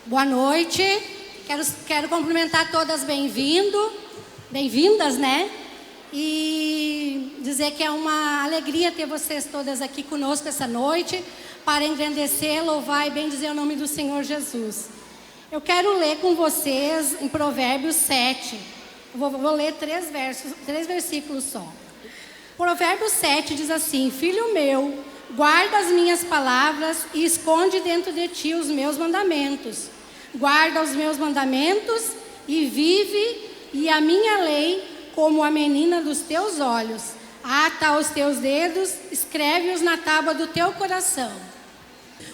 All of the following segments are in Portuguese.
Boa noite. Quero cumprimentar todas bem-vindas, né? E dizer que é uma alegria ter vocês todas aqui conosco essa noite para engrandecer, louvar e bendizer o nome do Senhor Jesus. Eu quero ler com vocês em Provérbios 7. Vou ler três versículos só. Provérbios 7 diz assim: Filho meu, guarda as minhas palavras e esconde dentro de ti os meus mandamentos. Guarda os meus mandamentos e vive, e a minha lei como a menina dos teus olhos. Ata os teus dedos, escreve-os na tábua do teu coração.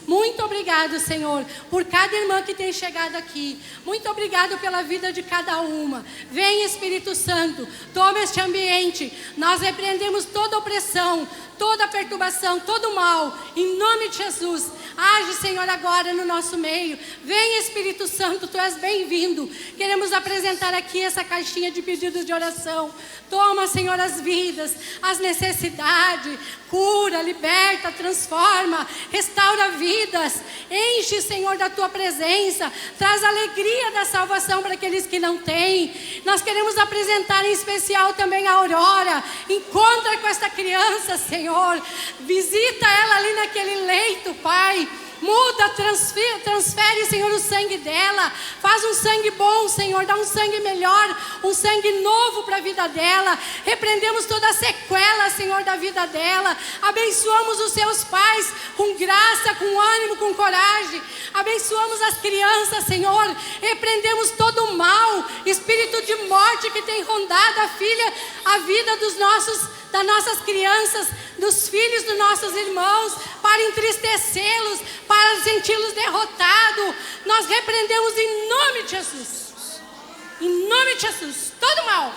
Muito obrigado, Senhor, por cada irmã que tem chegado aqui. Muito obrigado pela vida de cada uma. Vem, Espírito Santo, toma este ambiente. Nós repreendemos toda opressão, toda perturbação, todo mal, em nome de Jesus. Age, Senhor, agora no nosso meio. Vem, Espírito Santo, Tu és bem-vindo. Queremos apresentar aqui essa caixinha de pedidos de oração. Toma, Senhor, as vidas, as necessidades. Cura, liberta, transforma, restaura vidas. Enche, Senhor, da Tua presença. Traz alegria da salvação para aqueles que não têm. Nós queremos apresentar em especial também a Aurora. Encontra com esta criança, Senhor. Visita ela ali naquele leito, Pai. Muda, transfere, Senhor, o sangue dela. Faz um sangue bom, Senhor. Dá um sangue melhor, um sangue novo para a vida dela. Repreendemos toda a sequela, Senhor, da vida dela. Abençoamos os seus pais com graça, com ânimo, com coragem. Abençoamos as crianças, Senhor. Repreendemos todo o mal, espírito de morte que tem rondado a vida das nossas crianças, dos filhos dos nossos irmãos, para entristecê-los, para senti-los derrotados. Nós repreendemos em nome de Jesus. Em nome de Jesus, todo mal.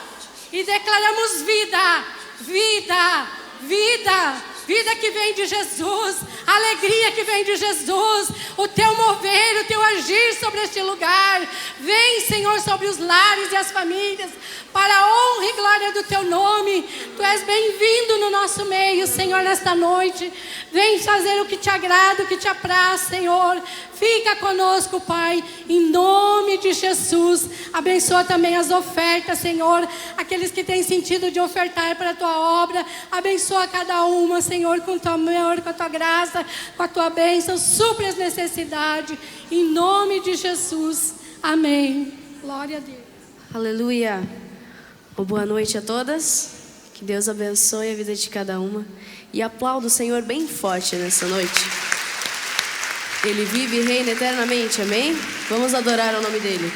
E declaramos vida, vida, vida. Vida que vem de Jesus, alegria que vem de Jesus, o Teu mover, o Teu agir sobre este lugar. Vem, Senhor, sobre os lares e as famílias, para a honra e glória do Teu nome. Tu és bem-vindo no nosso meio, Senhor, nesta noite. Vem fazer o que Te agrada, o que Te apraz, Senhor. Fica conosco, Pai, em nome de Jesus. Abençoa também as ofertas, Senhor, aqueles que têm sentido de ofertar para a Tua obra. Abençoa cada uma, Senhor, com o Teu amor, com a Tua graça, com a Tua bênção. Supre as necessidades, em nome de Jesus. Amém. Glória a Deus. Aleluia. Boa noite a todas. Que Deus abençoe a vida de cada uma. E aplauda o Senhor bem forte nessa noite. Ele vive e reina eternamente, amém? Vamos adorar o nome dele.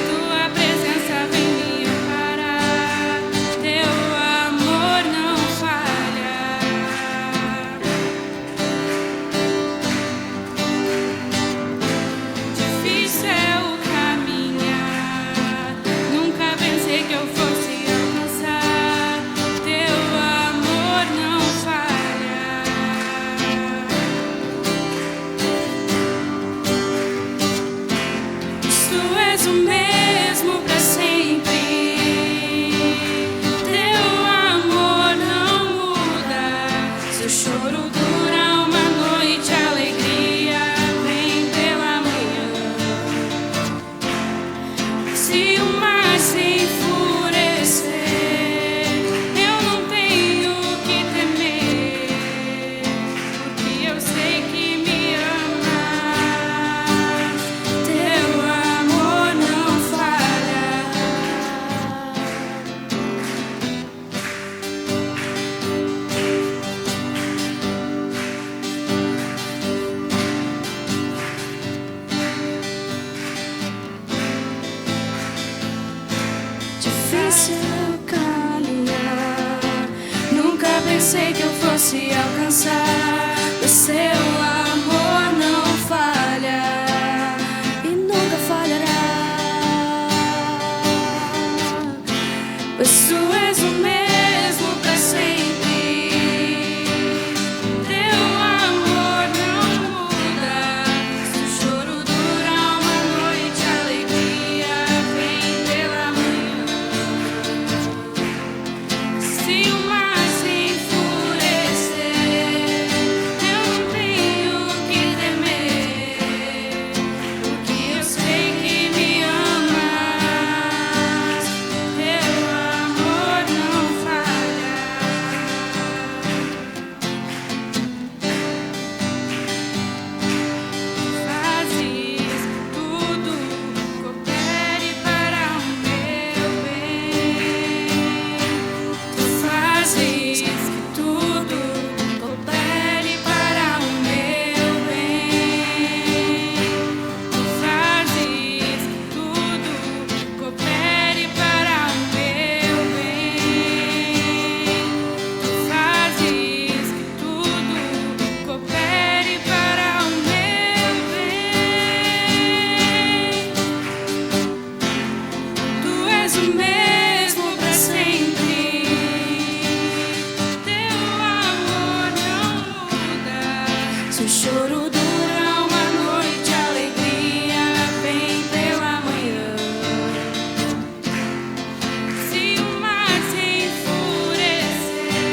Tua presença vem me amparar. difícil caminhar. Nunca pensei que eu fosse alcançar. O seu amor não falha e nunca falhará. Pois tu és o mesmo pra sempre. Teu amor não muda. Se o choro dura uma noite, a alegria vem pela manhã. Se o mar se enfurecer, eu não tenho que temer, porque eu sei que me amas. Teu amor não falha. Fazes tudo coopere para o meu bem. Tu fazes que tudo coopere para o meu bem. Tu fazes que tudo coopere para o meu bem. Tu fazes que tudo coopere para o meu bem. Tu és o mesmo pra sempre. Teu amor não muda. Se o choro dura uma noite, a alegria vem pela manhã. Se o mar se enfurecer,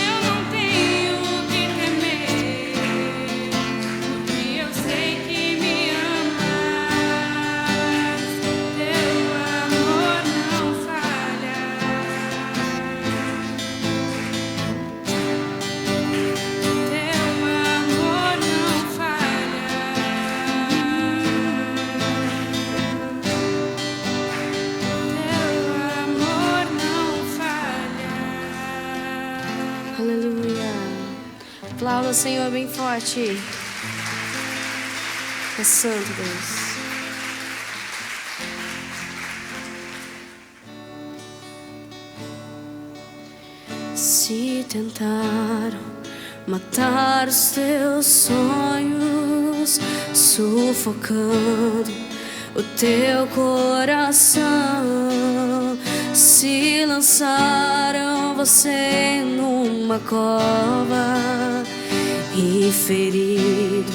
eu não tenho que temer, porque eu sei que me amas. Teu amor não falha. Teu amor não falha. Teu amor não falha. Aleluia. Aplauda o Senhor bem forte. É santo, Deus. Se tentaram matar os teus sonhos, sufocando o teu coração, se lançaram você numa cova e ferido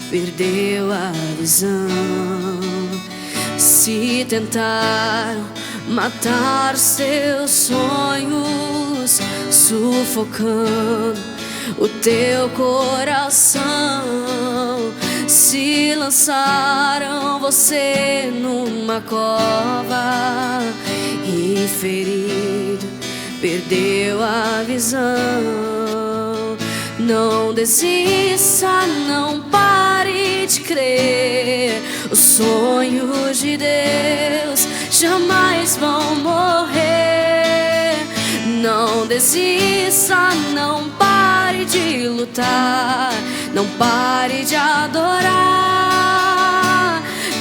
perdeu a visão. Se tentaram matar os teus sonhos, sufocando o teu coração, se lançaram você numa cova e ferido perdeu a visão. Não desista, não pare de crer. Os sonhos de Deus jamais vão morrer. Não desista, não pare de lutar, não pare de adorar.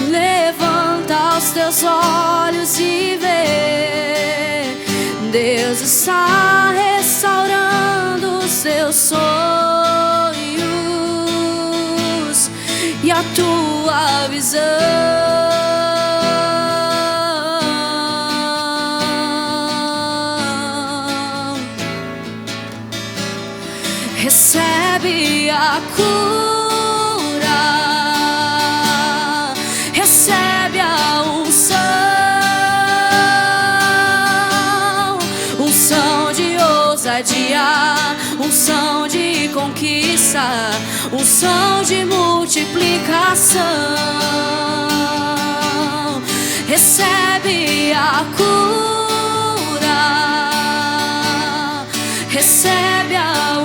Levanta os teus olhos e vê, Deus está restaurando os teus sonhos e a tua visão. Recebe a cura, recebe a unção de ousadia, unção de conquista, unção de multiplicação. Recebe a cura, recebe a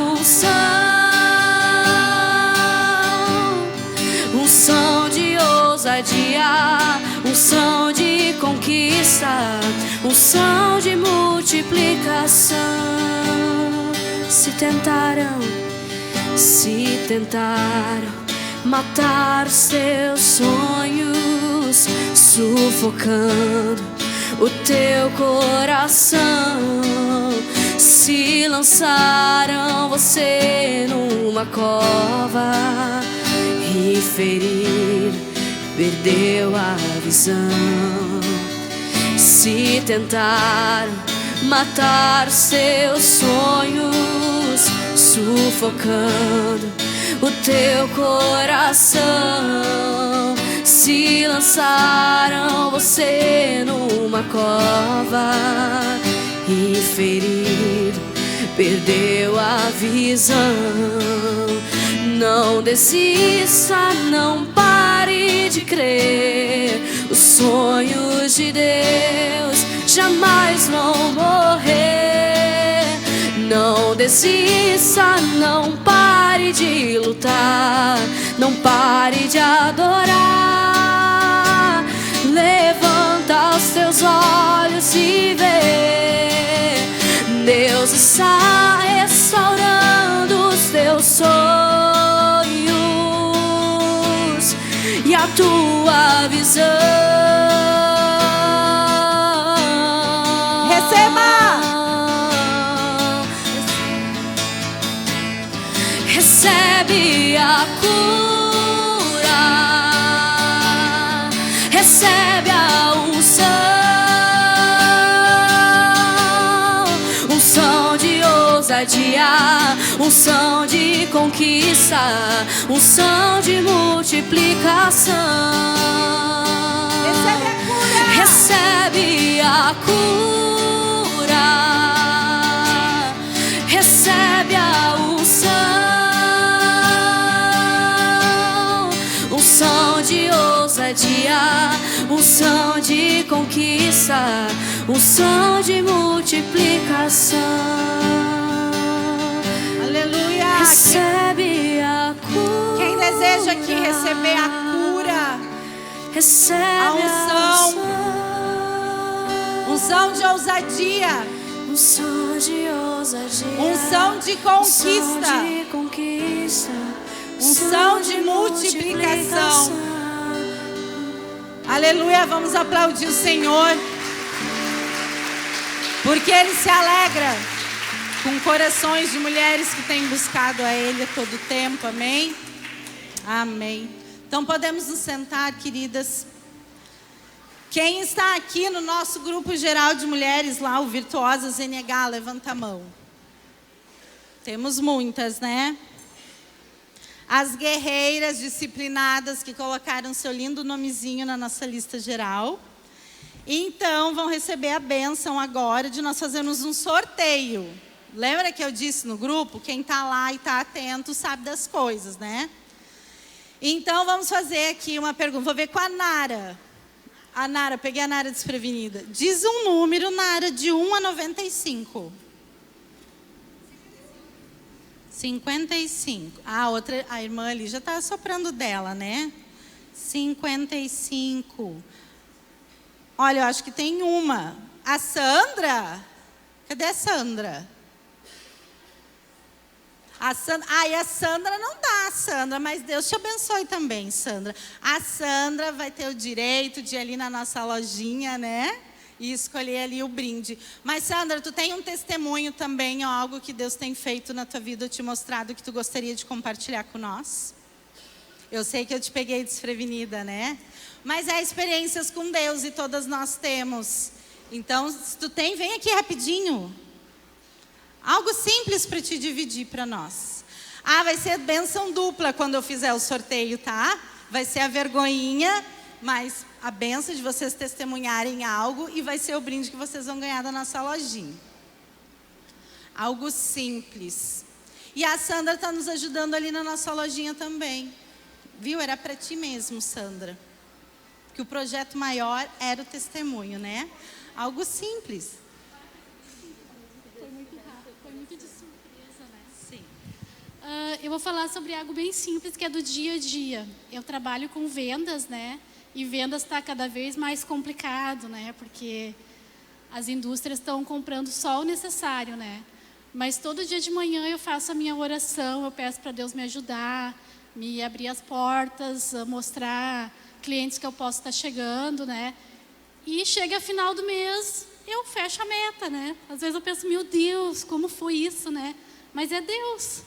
unção de ousadia, unção de conquista, unção de multiplicação. Se tentaram matar os teus sonhos, sufocando o teu coração. Se lançaram você numa cova e ferir, perdeu a visão. Se tentar matar seus sonhos, sufocando o teu coração. Se lançaram você numa cova e ferir, perdeu a visão. Não desista, não pare de crer. Os sonhos de Deus jamais vão morrer. Não desista, não pare de lutar, não pare de adorar. Levanta os teus olhos e vê, Deus está restaurando os teus sonhos e a tua visão. Recebe a cura, recebe a unção de ousadia, unção de conquista, unção de multiplicação. Recebe a cura, recebe a unção de ousadia, unção de conquista, unção de multiplicação. Aleluia. Recebe a cura. Quem deseja aqui receber a cura, recebe a unção de ousadia, unção de ousadia, unção de conquista, unção de multiplicação. Aleluia, vamos aplaudir o Senhor, porque Ele se alegra com corações de mulheres que têm buscado a Ele a todo tempo, amém? Amém. Então podemos nos sentar, queridas. Quem está aqui no nosso grupo geral de mulheres lá, o Virtuosas NH, levanta a mão. Temos muitas, né? As guerreiras disciplinadas que colocaram seu lindo nomezinho na nossa lista geral. Então, vão receber a bênção agora de nós fazermos um sorteio. Lembra que eu disse no grupo? Quem está lá e está atento sabe das coisas, né? Então, vamos fazer aqui uma pergunta. Vou ver com a Nara. A Nara, peguei a Nara desprevenida. Diz um número, Nara, de 1 a 95. 55. A irmã ali já está soprando dela, né? 55. Olha, eu acho que tem uma. A Sandra? Cadê a Sandra? A Sandra não dá, Sandra, mas Deus te abençoe também, Sandra. A Sandra vai ter o direito de ir ali na nossa lojinha, né? E escolher ali o brinde. Mas, Sandra, tu tem um testemunho também, ó, algo que Deus tem feito na tua vida, te mostrado, que tu gostaria de compartilhar com nós? Eu sei que eu te peguei desprevenida, né? Mas é experiências com Deus e todas nós temos. Então, se tu tem, vem aqui rapidinho. Algo simples para te dividir para nós. Vai ser bênção dupla quando eu fizer o sorteio, tá? Vai ser a vergonhinha, mas a bênção de vocês testemunharem algo, e vai ser o brinde que vocês vão ganhar da nossa lojinha. Algo simples. E a Sandra está nos ajudando ali na nossa lojinha também. Viu? Era para ti mesmo, Sandra. Que o projeto maior era o testemunho, né? Algo simples. Foi muito rápido, foi muito de surpresa, né? Sim. Eu vou falar sobre algo bem simples, que é do dia a dia. Eu trabalho com vendas, né? E vendas está cada vez mais complicado, né? Porque as indústrias estão comprando só o necessário, né? Mas todo dia de manhã eu faço a minha oração, eu peço para Deus me ajudar, me abrir as portas, mostrar clientes que eu posso estar chegando, né? E chega final do mês, eu fecho a meta, né? Às vezes eu penso, meu Deus, como foi isso, né? Mas é Deus.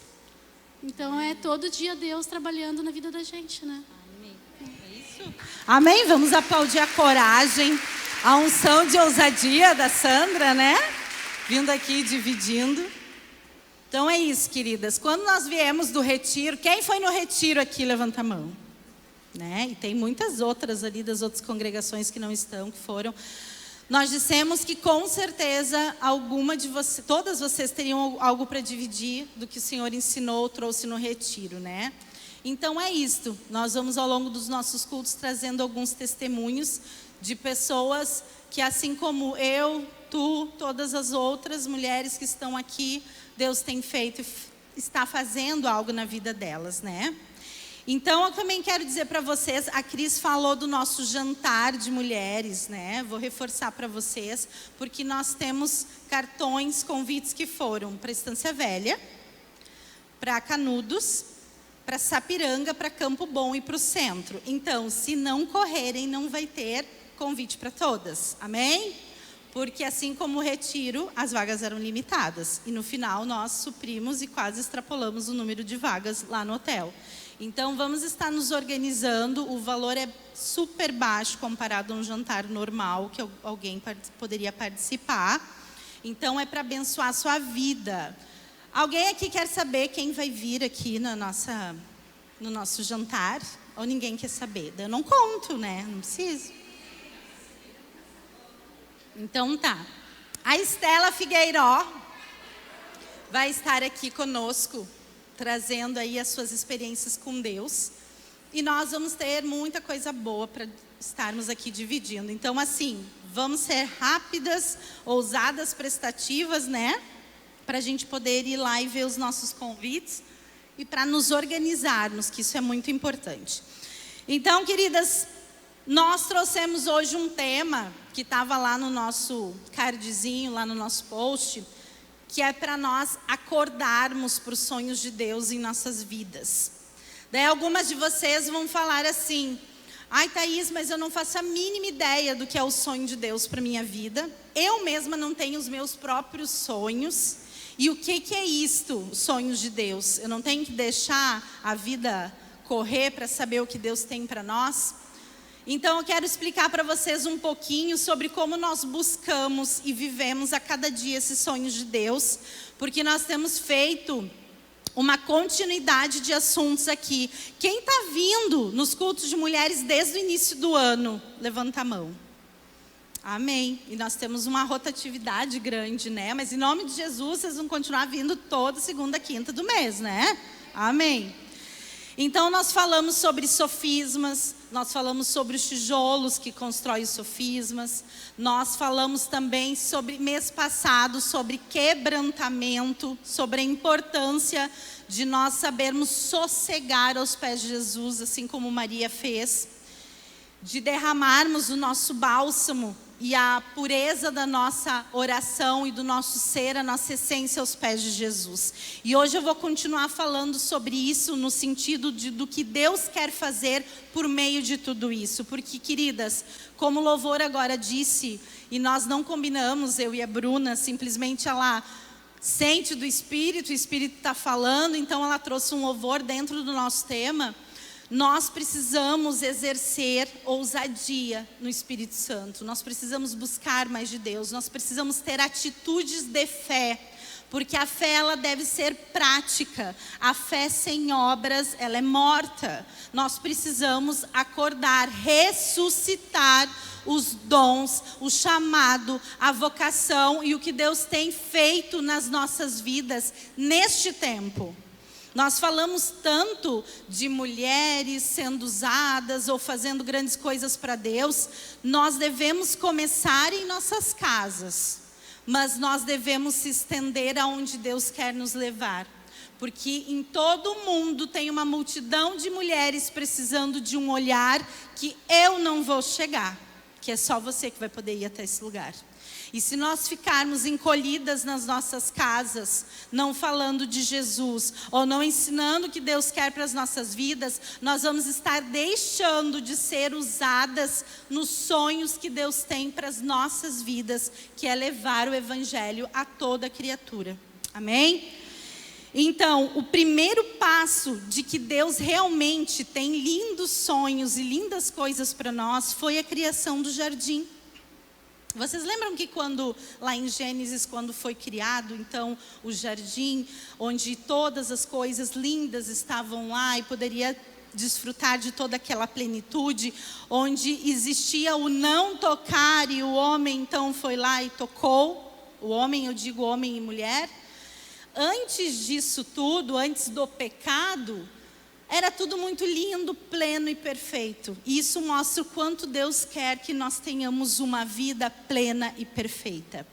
Então é todo dia Deus trabalhando na vida da gente, né? É isso? Amém? Vamos aplaudir a coragem, a unção de ousadia da Sandra, né? Vindo aqui dividindo. Então é isso, queridas. Quando nós viemos do retiro, quem foi no retiro aqui, levanta a mão. Né? E tem muitas outras ali das outras congregações que não estão, que foram. Nós dissemos que com certeza alguma de vocês, todas vocês teriam algo para dividir do que o Senhor ensinou, trouxe no retiro, né? Então é isto. Nós vamos ao longo dos nossos cultos trazendo alguns testemunhos de pessoas que, assim como eu, tu, todas as outras mulheres que estão aqui, Deus tem feito e está fazendo algo na vida delas, né? Então, eu também quero dizer para vocês, a Cris falou do nosso jantar de mulheres, né? Vou reforçar para vocês, porque nós temos cartões, convites que foram para Estância Velha, para Canudos, para Sapiranga, para Campo Bom e para o centro. Então, se não correrem, não vai ter convite para todas, amém? Porque assim como o retiro, as vagas eram limitadas. E no final, nós suprimos e quase extrapolamos o número de vagas lá no hotel. Então, vamos estar nos organizando. O valor é super baixo comparado a um jantar normal que alguém poderia participar. Então, é para abençoar a sua vida. Alguém aqui quer saber quem vai vir aqui no nosso jantar? Ou ninguém quer saber? Eu não conto, né? Não preciso. Então, tá. A Estela Figueiró vai estar aqui conosco, trazendo aí as suas experiências com Deus. E nós vamos ter muita coisa boa para estarmos aqui dividindo. Então, assim, vamos ser rápidas, ousadas, prestativas, né? Para a gente poder ir lá e ver os nossos convites e para nos organizarmos, que isso é muito importante. Então, queridas, nós trouxemos hoje um tema que estava lá no nosso cardzinho, lá no nosso post, que é para nós acordarmos para os sonhos de Deus em nossas vidas. Daí algumas de vocês vão falar assim: ai, Thaís, mas eu não faço a mínima ideia do que é o sonho de Deus para a minha vida. Eu mesma não tenho os meus próprios sonhos. E o que é isto, sonhos de Deus? Eu não tenho que deixar a vida correr para saber o que Deus tem para nós? Então eu quero explicar para vocês um pouquinho sobre como nós buscamos e vivemos a cada dia esses sonhos de Deus, porque nós temos feito uma continuidade de assuntos aqui. Quem está vindo nos cultos de mulheres desde o início do ano? Levanta a mão. Amém. E nós temos uma rotatividade grande, né? Mas em nome de Jesus, vocês vão continuar vindo toda segunda, quinta do mês, né? Amém. Então nós falamos sobre sofismas, nós falamos sobre os tijolos que constroem os sofismas, nós falamos também sobre, mês passado, sobre quebrantamento, sobre a importância de nós sabermos sossegar aos pés de Jesus, assim como Maria fez, de derramarmos o nosso bálsamo e a pureza da nossa oração e do nosso ser, a nossa essência aos pés de Jesus. E hoje eu vou continuar falando sobre isso no sentido do que Deus quer fazer por meio de tudo isso. Porque, queridas, como o louvor agora disse, e nós não combinamos, eu e a Bruna, simplesmente ela sente do Espírito, o Espírito está falando, então ela trouxe um louvor dentro do nosso tema. Nós precisamos exercer ousadia no Espírito Santo. Nós precisamos buscar mais de Deus. Nós precisamos ter atitudes de fé. Porque a fé, ela deve ser prática. A fé sem obras, ela é morta. Nós precisamos acordar, ressuscitar os dons, o chamado, a vocação e o que Deus tem feito nas nossas vidas neste tempo. Nós falamos tanto de mulheres sendo usadas ou fazendo grandes coisas para Deus. Nós devemos começar em nossas casas, mas nós devemos se estender aonde Deus quer nos levar. Porque em todo o mundo tem uma multidão de mulheres precisando de um olhar que eu não vou chegar, que é só você que vai poder ir até esse lugar. E se nós ficarmos encolhidas nas nossas casas, não falando de Jesus, ou não ensinando o que Deus quer para as nossas vidas, nós vamos estar deixando de ser usadas nos sonhos que Deus tem para as nossas vidas, que é levar o Evangelho a toda criatura. Amém? Então, o primeiro passo de que Deus realmente tem lindos sonhos e lindas coisas para nós foi a criação do jardim. Vocês lembram que quando, lá em Gênesis, quando foi criado, então, o jardim, onde todas as coisas lindas estavam lá e poderia desfrutar de toda aquela plenitude, onde existia o não tocar e o homem então foi lá e tocou, o homem, eu digo homem e mulher. Antes disso tudo, antes do pecado, era tudo muito lindo, pleno e perfeito. E isso mostra o quanto Deus quer que nós tenhamos uma vida plena e perfeita.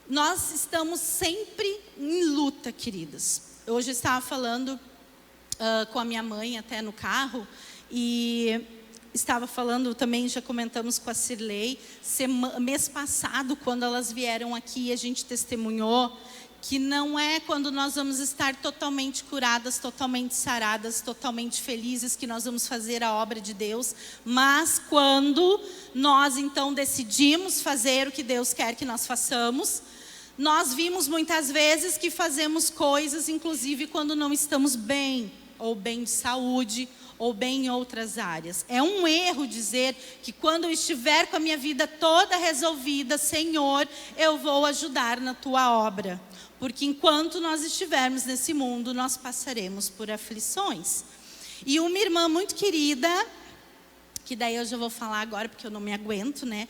Nós estamos sempre em luta, queridas. Hoje eu estava falando com a minha mãe até no carro, e estava falando também, já comentamos com a Cirlei, mês passado, quando elas vieram aqui, a gente testemunhou que não é quando nós vamos estar totalmente curadas, totalmente saradas, totalmente felizes que nós vamos fazer a obra de Deus, mas quando nós então decidimos fazer o que Deus quer que nós façamos. Nós vimos muitas vezes que fazemos coisas, inclusive quando não estamos bem, ou bem de saúde, ou bem em outras áreas. É um erro dizer que quando eu estiver com a minha vida toda resolvida, Senhor, eu vou ajudar na tua obra. Porque enquanto nós estivermos nesse mundo, nós passaremos por aflições. E uma irmã muito querida, que daí eu já vou falar agora, porque eu não me aguento, né?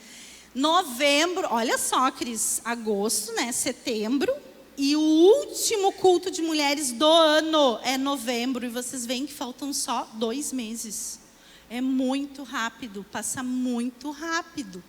Novembro, olha só, Cris, agosto, né? Setembro. E o último culto de mulheres do ano é novembro. E vocês veem que faltam só 2 meses. É muito rápido, passa muito rápido.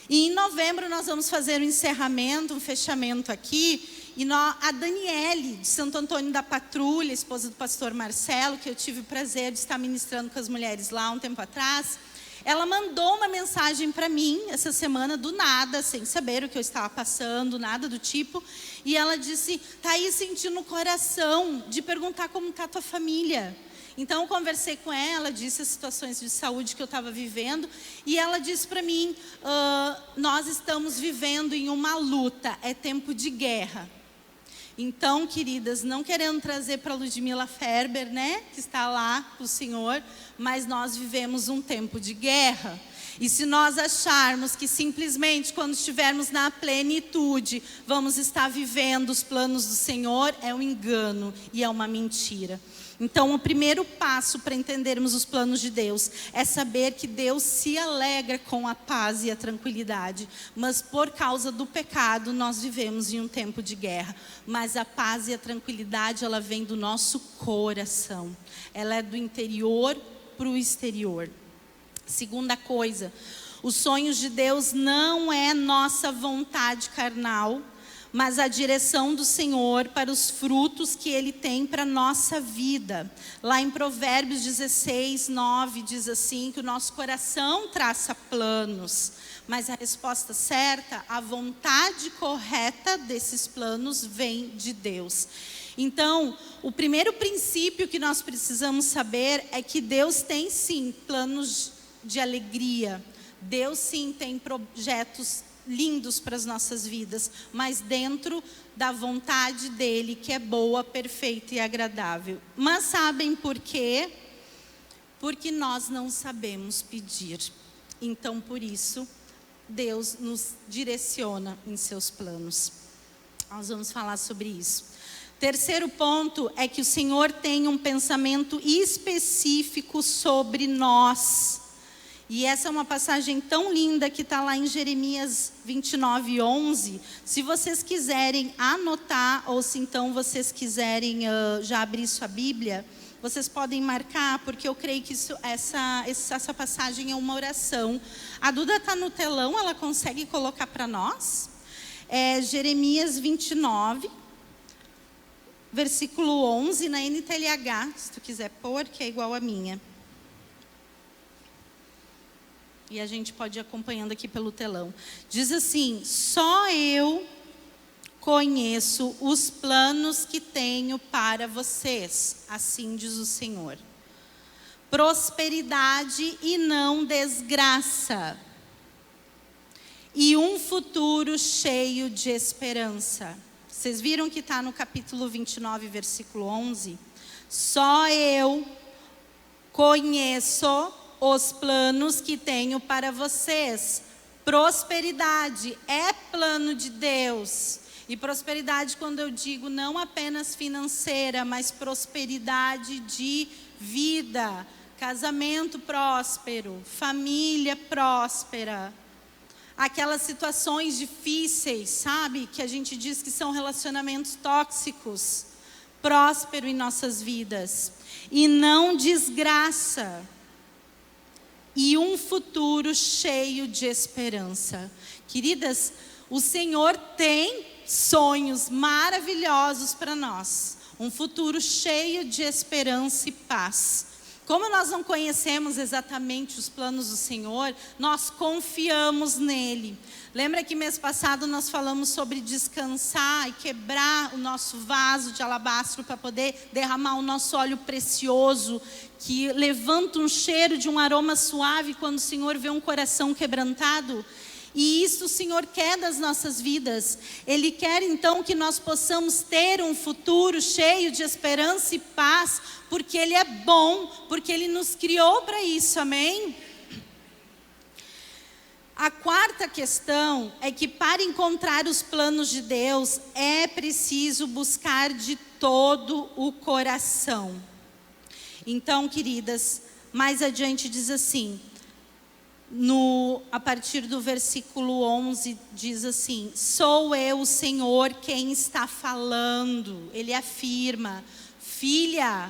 E em novembro nós vamos fazer um encerramento, um fechamento aqui. E a Daniele, de Santo Antônio da Patrulha, esposa do pastor Marcelo, que eu tive o prazer de estar ministrando com as mulheres lá um tempo atrás, ela mandou uma mensagem para mim essa semana do nada, sem saber o que eu estava passando, nada do tipo. E ela disse, tá aí sentindo no coração de perguntar como está a tua família. Então eu conversei com ela, disse as situações de saúde que eu estava vivendo. E ela disse para mim, nós estamos vivendo em uma luta, é tempo de guerra. Então, queridas, não querendo trazer para a Ludmila Ferber, né, que está lá com o Senhor, mas nós vivemos um tempo de guerra. E se nós acharmos que simplesmente quando estivermos na plenitude, vamos estar vivendo os planos do Senhor, é um engano e é uma mentira. Então, o primeiro passo para entendermos os planos de Deus é saber que Deus se alegra com a paz e a tranquilidade. Mas por causa do pecado, nós vivemos em um tempo de guerra. Mas a paz e a tranquilidade, ela vem do nosso coração. Ela é do interior para o exterior. Segunda coisa, os sonhos de Deus não é nossa vontade carnal, mas a direção do Senhor para os frutos que Ele tem para a nossa vida. Lá em Provérbios 16, 9, diz assim, que o nosso coração traça planos, mas a resposta certa, a vontade correta desses planos vem de Deus. Então, o primeiro princípio que nós precisamos saber é que Deus tem sim planos de alegria. Deus sim tem projetos lindos para as nossas vidas, mas dentro da vontade dele, que é boa, perfeita e agradável. Mas sabem por quê? Porque nós não sabemos pedir. Então, por isso, Deus nos direciona em seus planos. Nós vamos falar sobre isso. Terceiro ponto é que o Senhor tem um pensamento específico sobre nós. E essa é uma passagem tão linda que está lá em Jeremias 29, 11. Se vocês quiserem anotar, ou se então vocês quiserem já abrir sua Bíblia, vocês podem marcar, porque eu creio que essa passagem é uma oração. A Duda está no telão, ela consegue colocar para nós? É Jeremias 29, versículo 11, na NTLH, se tu quiser pôr, que é igual a minha. E a gente pode ir acompanhando aqui pelo telão. Diz assim: só eu conheço os planos que tenho para vocês, assim diz o Senhor. Prosperidade e não desgraça. E um futuro cheio de esperança. Vocês viram que está no capítulo 29, versículo 11? Só eu conheço os planos que tenho para vocês. Prosperidade é plano de Deus. E prosperidade, quando eu digo não apenas financeira, mas prosperidade de vida, casamento próspero, família próspera. Aquelas situações difíceis, sabe? Que a gente diz que são relacionamentos tóxicos. Próspero em nossas vidas. E não desgraça. E um futuro cheio de esperança. Queridas, o Senhor tem sonhos maravilhosos para nós. Um futuro cheio de esperança e paz. Como nós não conhecemos exatamente os planos do Senhor, nós confiamos nele. Lembra que mês passado nós falamos sobre descansar e quebrar o nosso vaso de alabastro para poder derramar o nosso óleo precioso, que levanta um cheiro de um aroma suave quando o Senhor vê um coração quebrantado? E isso o Senhor quer das nossas vidas. Ele quer então que nós possamos ter um futuro cheio de esperança e paz, porque Ele é bom, porque Ele nos criou para isso, amém? A quarta questão é que para encontrar os planos de Deus, é preciso buscar de todo o coração. Então, queridas, mais adiante diz assim, a partir do versículo 11, diz assim: sou eu, o Senhor, quem está falando. Ele afirma: filha,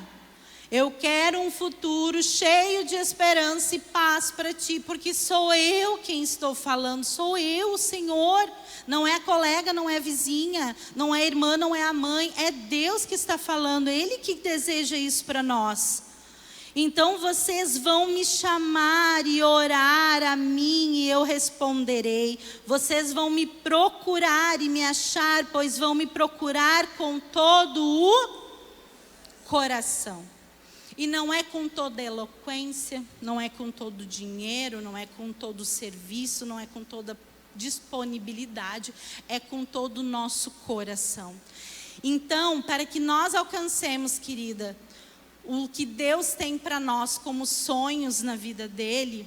eu quero um futuro cheio de esperança e paz para ti, porque sou eu quem estou falando, sou eu, o Senhor. Não é a colega, não é a vizinha, não é a irmã, não é a mãe, é Deus que está falando, Ele que deseja isso para nós. Então vocês vão me chamar e orar a mim e eu responderei. Vocês vão me procurar e me achar, pois vão me procurar com todo o coração. E não é com toda eloquência, não é com todo o dinheiro, não é com todo o serviço, não é com toda disponibilidade, é com todo o nosso coração. Então, para que nós alcancemos, querida, o que Deus tem para nós como sonhos na vida dele,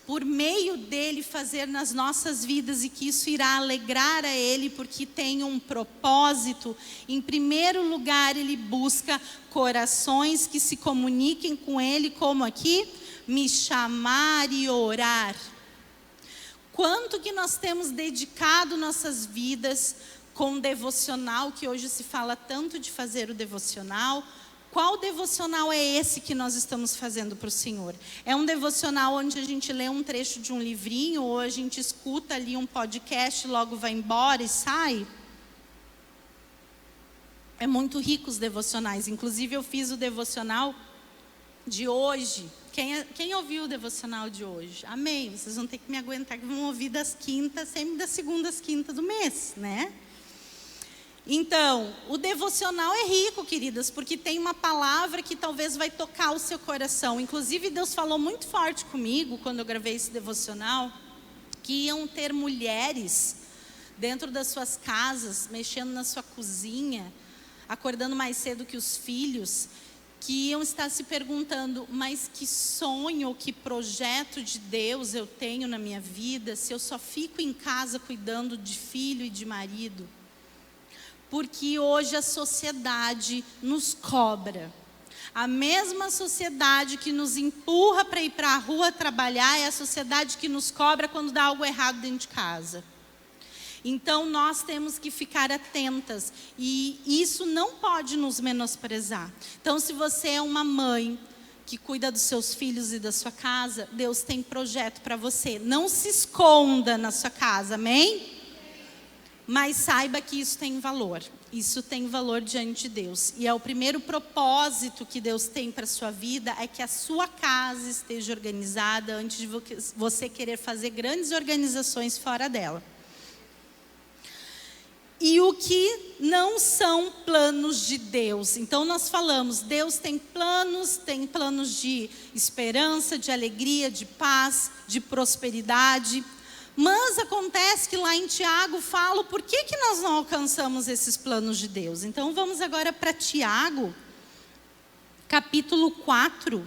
por meio dele fazer nas nossas vidas, e que isso irá alegrar a ele, porque tem um propósito. Em primeiro lugar, ele busca corações que se comuniquem com ele, como aqui, me chamar e orar. Quanto que nós temos dedicado nossas vidas com devocional, que hoje se fala tanto de fazer o devocional. Qual devocional é esse que nós estamos fazendo para o Senhor? É um devocional onde a gente lê um trecho de um livrinho, ou a gente escuta ali um podcast, logo vai embora e sai? É muito rico os devocionais. Inclusive eu fiz o devocional de hoje. Quem ouviu o devocional de hoje? Amém. Vocês vão ter que me aguentar, que vão ouvir das quintas, sempre das segundas quintas do mês, né? Então, o devocional é rico, queridas, porque tem uma palavra que talvez vai tocar o seu coração. Inclusive, Deus falou muito forte comigo, quando eu gravei esse devocional, que iam ter mulheres dentro das suas casas, mexendo na sua cozinha, acordando mais cedo que os filhos, que iam estar se perguntando, mas que sonho, que projeto de Deus eu tenho na minha vida, se eu só fico em casa cuidando de filho e de marido? Porque hoje a sociedade nos cobra. A mesma sociedade que nos empurra para ir para a rua trabalhar é a sociedade que nos cobra quando dá algo errado dentro de casa. Então nós temos que ficar atentas e isso não pode nos menosprezar. Então, se você é uma mãe que cuida dos seus filhos e da sua casa, Deus tem projeto para você. Não se esconda na sua casa, amém? Mas saiba que isso tem valor. Isso tem valor diante de Deus. E é o primeiro propósito que Deus tem para a sua vida, é que a sua casa esteja organizada antes de você querer fazer grandes organizações fora dela. E o que não são planos de Deus? Então nós falamos, Deus tem planos de esperança, de alegria, de paz, de prosperidade. Mas acontece que lá em Tiago fala por que nós não alcançamos esses planos de Deus. Então vamos agora para Tiago, capítulo 4.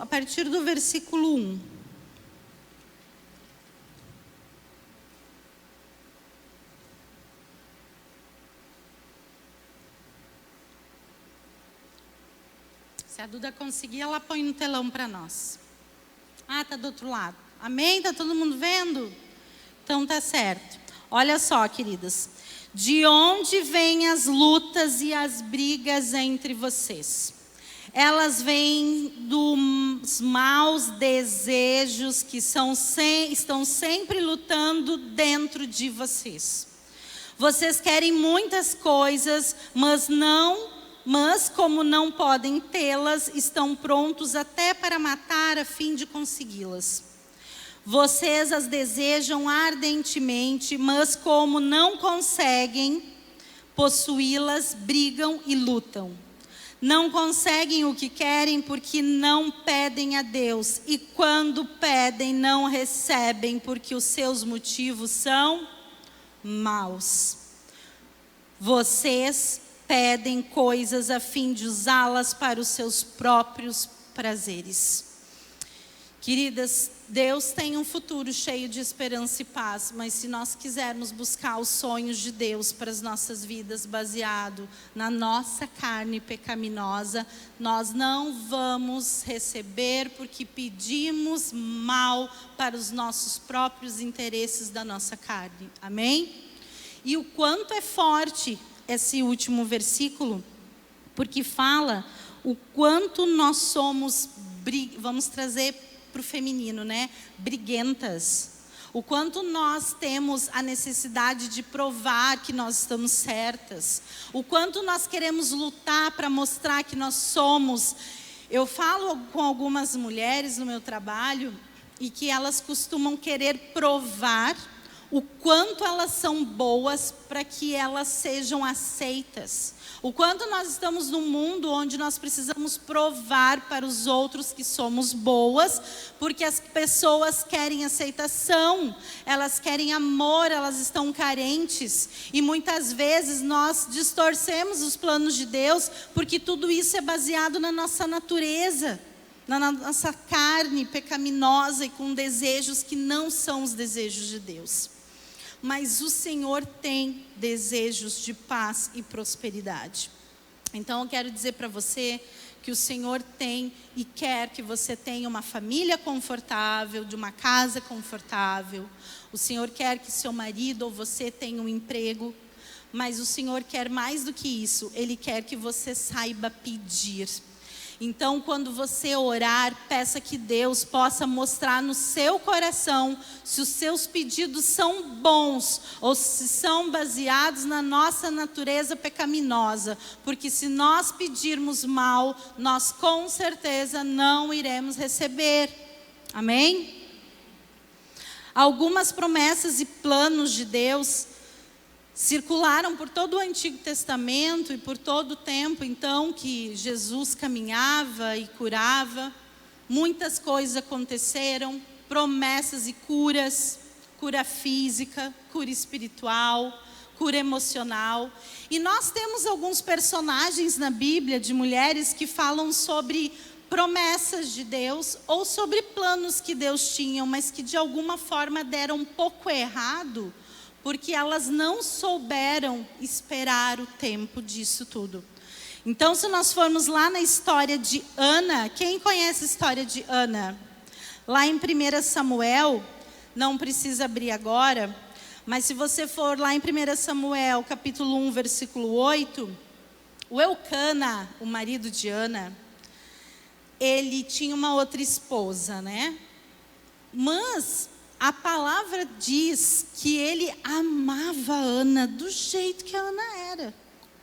A partir do versículo 1. Se a Duda conseguir, ela põe no telão para nós. Ah, tá do outro lado. Amém? Tá todo mundo vendo? Então tá certo. Olha só, queridas. De onde vêm as lutas e as brigas entre vocês? Elas vêm dos maus desejos que estão sempre lutando dentro de vocês. Vocês querem muitas coisas, mas como não podem tê-las, estão prontos até para matar a fim de consegui-las. Vocês as desejam ardentemente, mas como não conseguem possuí-las, brigam e lutam. Não conseguem o que querem porque não pedem a Deus. E quando pedem, não recebem porque os seus motivos são maus. Vocês pedem coisas a fim de usá-las para os seus próprios prazeres. Queridas, Deus tem um futuro cheio de esperança e paz, mas se nós quisermos buscar os sonhos de Deus para as nossas vidas baseado na nossa carne pecaminosa, nós não vamos receber porque pedimos mal para os nossos próprios interesses da nossa carne. Amém? E o quanto é forte esse último versículo, porque fala o quanto nós somos, vamos trazer para o feminino, né? Briguentas. O quanto nós temos a necessidade de provar que nós estamos certas. O quanto nós queremos lutar para mostrar que nós somos. Eu falo com algumas mulheres no meu trabalho e que elas costumam querer provar o quanto elas são boas para que elas sejam aceitas. O quanto nós estamos num mundo onde nós precisamos provar para os outros que somos boas, porque as pessoas querem aceitação, elas querem amor, elas estão carentes. E muitas vezes nós distorcemos os planos de Deus, porque tudo isso é baseado na nossa natureza, na nossa carne pecaminosa e com desejos que não são os desejos de Deus. Mas o Senhor tem desejos de paz e prosperidade. Então eu quero dizer para você que o Senhor tem e quer que você tenha uma família confortável, de uma casa confortável. O Senhor quer que seu marido ou você tenha um emprego, mas o Senhor quer mais do que isso. Ele quer que você saiba pedir. Então, quando você orar, peça que Deus possa mostrar no seu coração se os seus pedidos são bons ou se são baseados na nossa natureza pecaminosa. Porque se nós pedirmos mal, nós com certeza não iremos receber. Amém? Algumas promessas e planos de Deus circularam por todo o Antigo Testamento e por todo o tempo, então, que Jesus caminhava e curava. Muitas coisas aconteceram, promessas e curas, cura física, cura espiritual, cura emocional. E nós temos alguns personagens na Bíblia de mulheres que falam sobre promessas de Deus ou sobre planos que Deus tinha, mas que de alguma forma deram um pouco errado, porque elas não souberam esperar o tempo disso tudo. Então, se nós formos lá na história de Ana, quem conhece a história de Ana? Lá em 1 Samuel, não precisa abrir agora, mas se você for lá em 1 Samuel, capítulo 1, versículo 8, o Eucana, o marido de Ana, ele tinha uma outra esposa, né? Mas a palavra diz que ele amava Ana do jeito que a Ana era,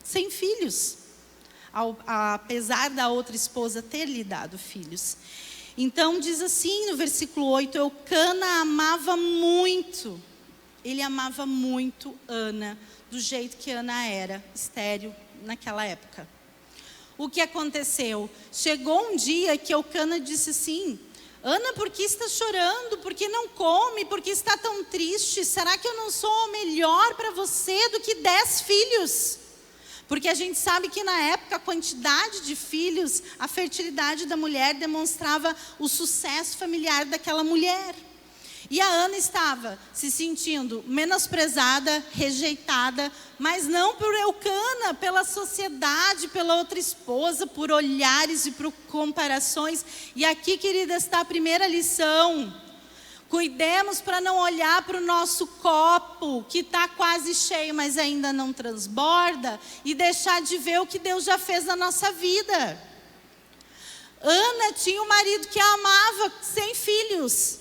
sem filhos, apesar da outra esposa ter lhe dado filhos. Então diz assim no versículo 8, Eucana amava muito, ele amava muito Ana, do jeito que Ana era, estéril naquela época. O que aconteceu? Chegou um dia que Eucana disse assim: Ana, por que está chorando? Por que não come? Por que está tão triste? Será que eu não sou melhor para você do que 10 filhos? Porque a gente sabe que na época a quantidade de filhos, a fertilidade da mulher demonstrava o sucesso familiar daquela mulher. E a Ana estava se sentindo menosprezada, rejeitada, mas não por Eucana, pela sociedade, pela outra esposa, por olhares e por comparações. E aqui, querida, está a primeira lição. Cuidemos para não olhar para o nosso copo, que está quase cheio, mas ainda não transborda, e deixar de ver o que Deus já fez na nossa vida. Ana tinha um marido que a amava, sem filhos.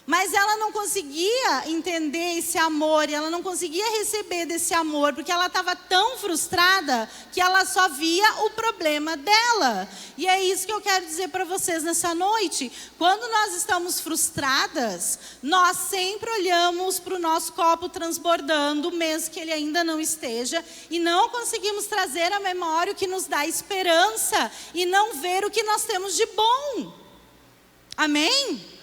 Mas ela não conseguia entender esse amor, e ela não conseguia receber desse amor, porque ela estava tão frustrada que ela só via o problema dela. E é isso que eu quero dizer para vocês nessa noite. Quando nós estamos frustradas, nós sempre olhamos para o nosso copo transbordando, mesmo que ele ainda não esteja, e não conseguimos trazer à memória o que nos dá esperança, e não ver o que nós temos de bom. Amém?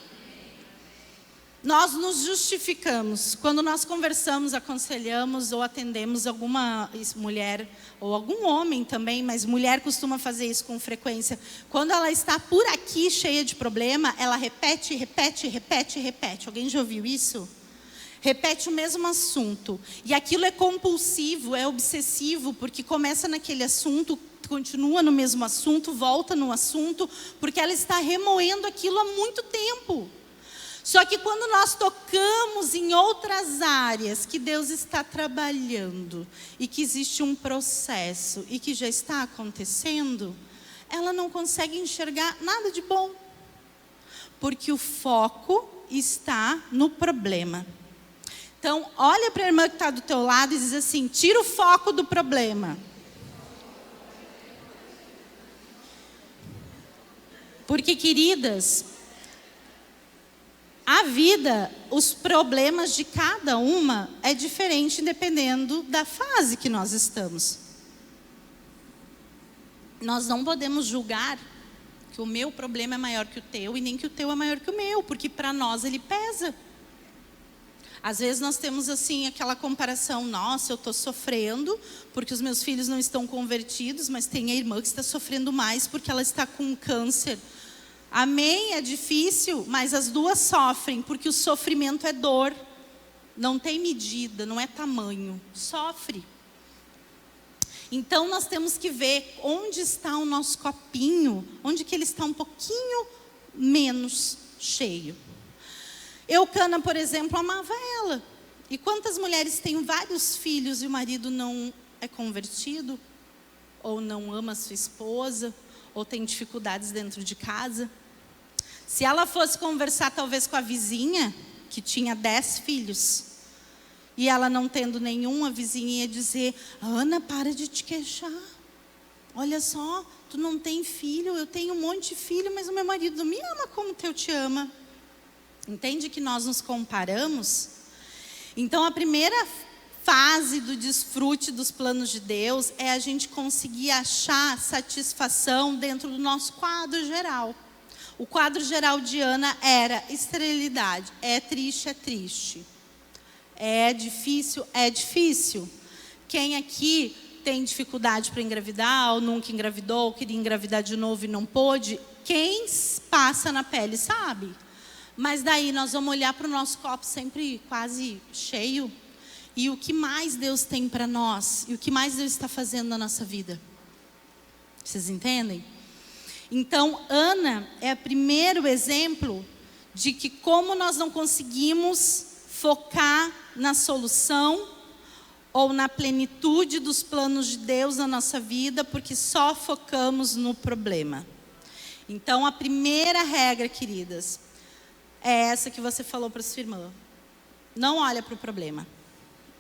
Nós nos justificamos quando nós conversamos, aconselhamos ou atendemos alguma mulher ou algum homem também, mas mulher costuma fazer isso com frequência. Quando ela está por aqui cheia de problema, ela repete, repete, repete, repete. Alguém já ouviu isso? Repete o mesmo assunto. E aquilo é compulsivo, é obsessivo, porque começa naquele assunto, continua no mesmo assunto, volta no assunto, porque ela está remoendo aquilo há muito tempo. Só que quando nós tocamos em outras áreas que Deus está trabalhando e que existe um processo e que já está acontecendo, ela não consegue enxergar nada de bom. Porque o foco está no problema. Então, olha para a irmã que está do teu lado e diz assim: tira o foco do problema. Porque, queridas, a vida, os problemas de cada uma é diferente dependendo da fase que nós estamos. Nós não podemos julgar que o meu problema é maior que o teu e nem que o teu é maior que o meu, porque para nós ele pesa. Às vezes nós temos assim aquela comparação: nossa, eu estou sofrendo porque os meus filhos não estão convertidos, mas tem a irmã que está sofrendo mais porque ela está com câncer. Amém, é difícil, mas as duas sofrem, porque o sofrimento é dor. Não tem medida, não é tamanho, sofre. Então nós temos que ver onde está o nosso copinho, onde que ele está um pouquinho menos cheio. Eucana, por exemplo, amava ela. E quantas mulheres têm vários filhos e o marido não é convertido? Ou não ama a sua esposa? Ou tem dificuldades dentro de casa? Se ela fosse conversar talvez com a vizinha, que tinha 10 filhos, e ela não tendo nenhum, a vizinha ia dizer: Ana, para de te queixar. Olha só, tu não tem filho, eu tenho um monte de filho, mas o meu marido não me ama como o teu te ama. Entende que nós nos comparamos? Então a primeira fase do desfrute dos planos de Deus é a gente conseguir achar satisfação dentro do nosso quadro geral. O quadro geral de Ana era esterilidade. É triste, é triste. É difícil, é difícil. Quem aqui tem dificuldade para engravidar, ou nunca engravidou, ou queria engravidar de novo e não pôde, quem passa na pele sabe. Mas daí nós vamos olhar para o nosso copo sempre quase cheio. E o que mais Deus tem para nós? E o que mais Deus está fazendo na nossa vida? Vocês entendem? Então, Ana é o primeiro exemplo de que como nós não conseguimos focar na solução ou na plenitude dos planos de Deus na nossa vida, porque só focamos no problema. Então, a primeira regra, queridas, é essa que você falou para sua irmã. Não olha para o problema.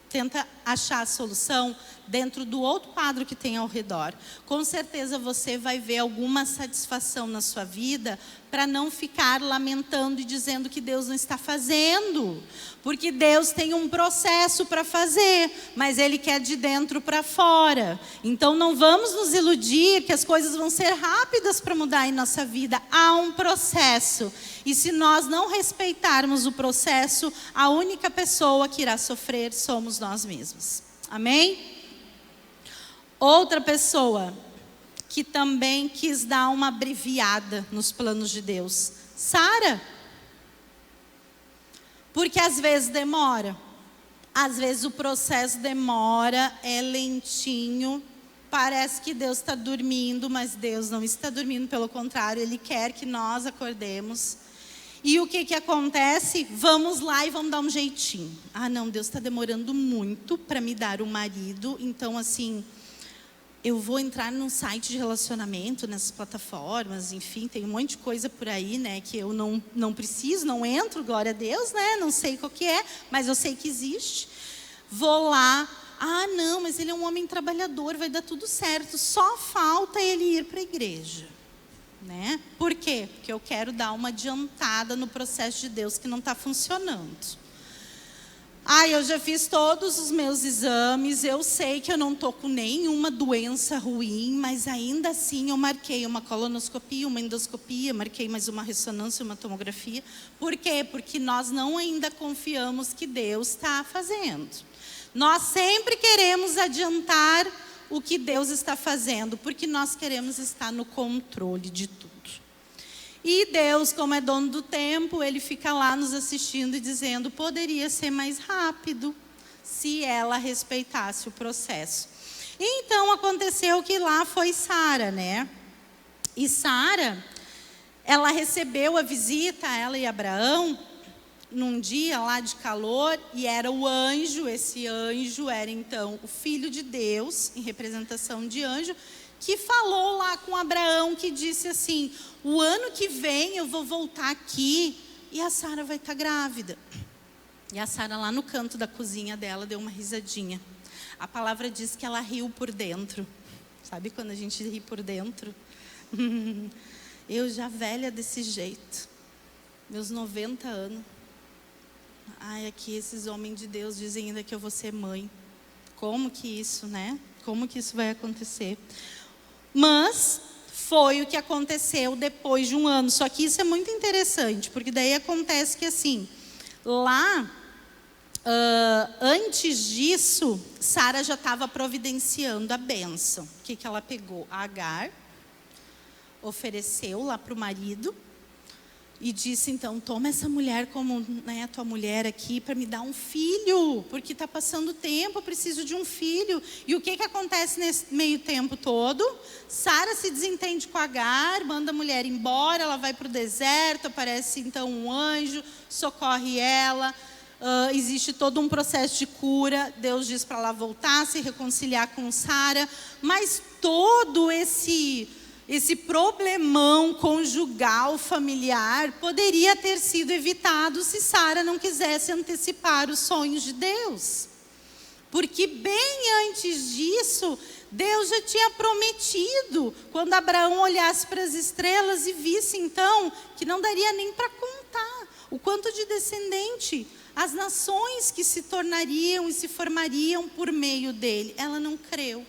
Tenta achar a solução dentro do outro quadro que tem ao redor. Com certeza você vai ver alguma satisfação na sua vida para não ficar lamentando e dizendo que Deus não está fazendo. Porque Deus tem um processo para fazer, mas Ele quer de dentro para fora. Então não vamos nos iludir que as coisas vão ser rápidas para mudar em nossa vida. Há um processo. E se nós não respeitarmos o processo, a única pessoa que irá sofrer somos nós mesmos. Amém? Outra pessoa que também quis dar uma abreviada nos planos de Deus. Sara. Porque às vezes demora. Às vezes o processo demora, é lentinho. Parece que Deus está dormindo, mas Deus não está dormindo. Pelo contrário, Ele quer que nós acordemos. E o que acontece? Vamos lá e vamos dar um jeitinho. Ah, não, Deus está demorando muito para me dar um marido. Então, assim, eu vou entrar num site de relacionamento, nessas plataformas, enfim, tem um monte de coisa por aí, né, que eu não preciso, não entro, glória a Deus, né, não sei qual que é, mas eu sei que existe. Vou lá, ah, não, mas ele é um homem trabalhador, vai dar tudo certo, só falta ele ir para a igreja. Né? Por quê? Porque eu quero dar uma adiantada no processo de Deus que não está funcionando. Eu já fiz todos os meus exames, eu sei que eu não estou com nenhuma doença ruim, mas ainda assim eu marquei uma colonoscopia, uma endoscopia, marquei mais uma ressonância, uma tomografia. Por quê? Porque nós não ainda confiamos que Deus está fazendo. Nós sempre queremos adiantar o que Deus está fazendo, porque nós queremos estar no controle de tudo. E Deus, como é dono do tempo, Ele fica lá nos assistindo e dizendo, poderia ser mais rápido, se ela respeitasse o processo. E então aconteceu que lá foi Sara, né? E Sara, ela recebeu a visita, ela e Abraão, num dia lá de calor, e era o anjo, esse anjo era então o filho de Deus, em representação de anjo, que falou lá com Abraão, que disse assim, o ano que vem eu vou voltar aqui e a Sara vai estar grávida. E a Sara lá no canto da cozinha dela deu uma risadinha. A palavra diz que ela riu por dentro. Sabe quando a gente ri por dentro? Eu já velha desse jeito, meus 90 anos. Aqui esses homens de Deus dizem ainda que eu vou ser mãe. Como que isso, né? Como que isso vai acontecer? Mas foi o que aconteceu depois de um ano. Só que isso é muito interessante, porque daí acontece que assim, lá, antes disso, Sara já estava providenciando a bênção. O que ela pegou? A Agar, ofereceu lá para o marido, e disse, então, toma essa mulher como, né, tua mulher aqui para me dar um filho, porque está passando tempo, eu preciso de um filho. E o que acontece nesse meio tempo todo? Sara se desentende com Agar, manda a mulher embora, ela vai para o deserto, aparece então um anjo, socorre ela, existe todo um processo de cura, Deus diz para ela voltar, se reconciliar com Sara, mas todo esse problemão conjugal, familiar, poderia ter sido evitado se Sara não quisesse antecipar os sonhos de Deus. Porque bem antes disso, Deus já tinha prometido, quando Abraão olhasse para as estrelas e visse então, que não daria nem para contar o quanto de descendente, as nações que se tornariam e se formariam por meio dele. Ela não creu.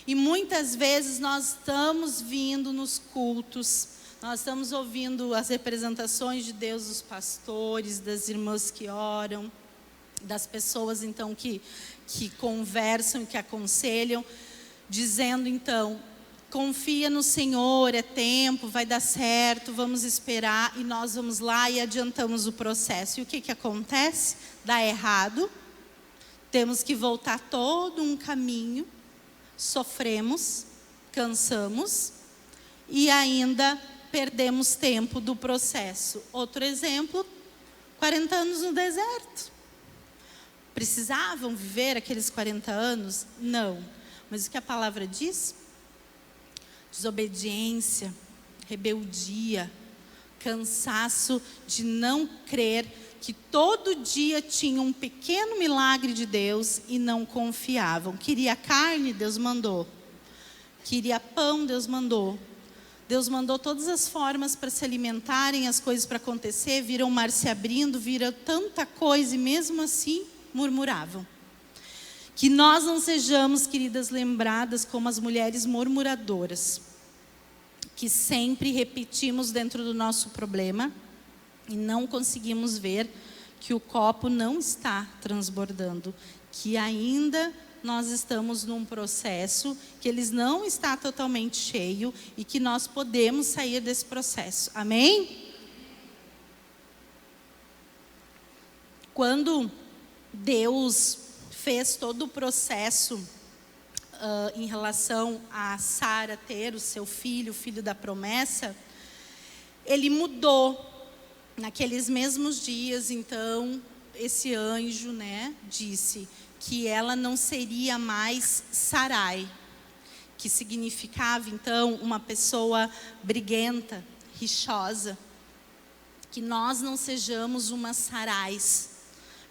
E muitas vezes nós estamos vindo nos cultos, nós estamos ouvindo as representações de Deus dos pastores, das irmãs que oram, das pessoas então que conversam, que aconselham, dizendo então, confia no Senhor, é tempo, vai dar certo, vamos esperar, e nós vamos lá e adiantamos o processo. E o que acontece? Dá errado, temos que voltar todo um caminho, sofremos, cansamos e ainda perdemos tempo do processo. Outro exemplo, 40 anos no deserto. Precisavam viver aqueles 40 anos? Não. Mas o que a palavra diz? Desobediência, rebeldia, Cansaço de não crer que todo dia tinha um pequeno milagre de Deus e não confiavam. Queria carne, Deus mandou. Queria pão, Deus mandou. Deus mandou todas as formas para se alimentarem, as coisas para acontecer, viram o mar se abrindo, viram tanta coisa e mesmo assim murmuravam. Que nós não sejamos, queridas, lembradas como as mulheres murmuradoras, que sempre repetimos dentro do nosso problema e não conseguimos ver que o copo não está transbordando, que ainda nós estamos num processo, que ele não está totalmente cheio e que nós podemos sair desse processo. Amém? Quando Deus fez todo o processo em relação a Sara ter o seu filho, o filho da promessa, ele mudou. Naqueles mesmos dias, então, esse anjo, disse que ela não seria mais Sarai, que significava, então, uma pessoa briguenta, rixosa. Que nós não sejamos umas Sarais,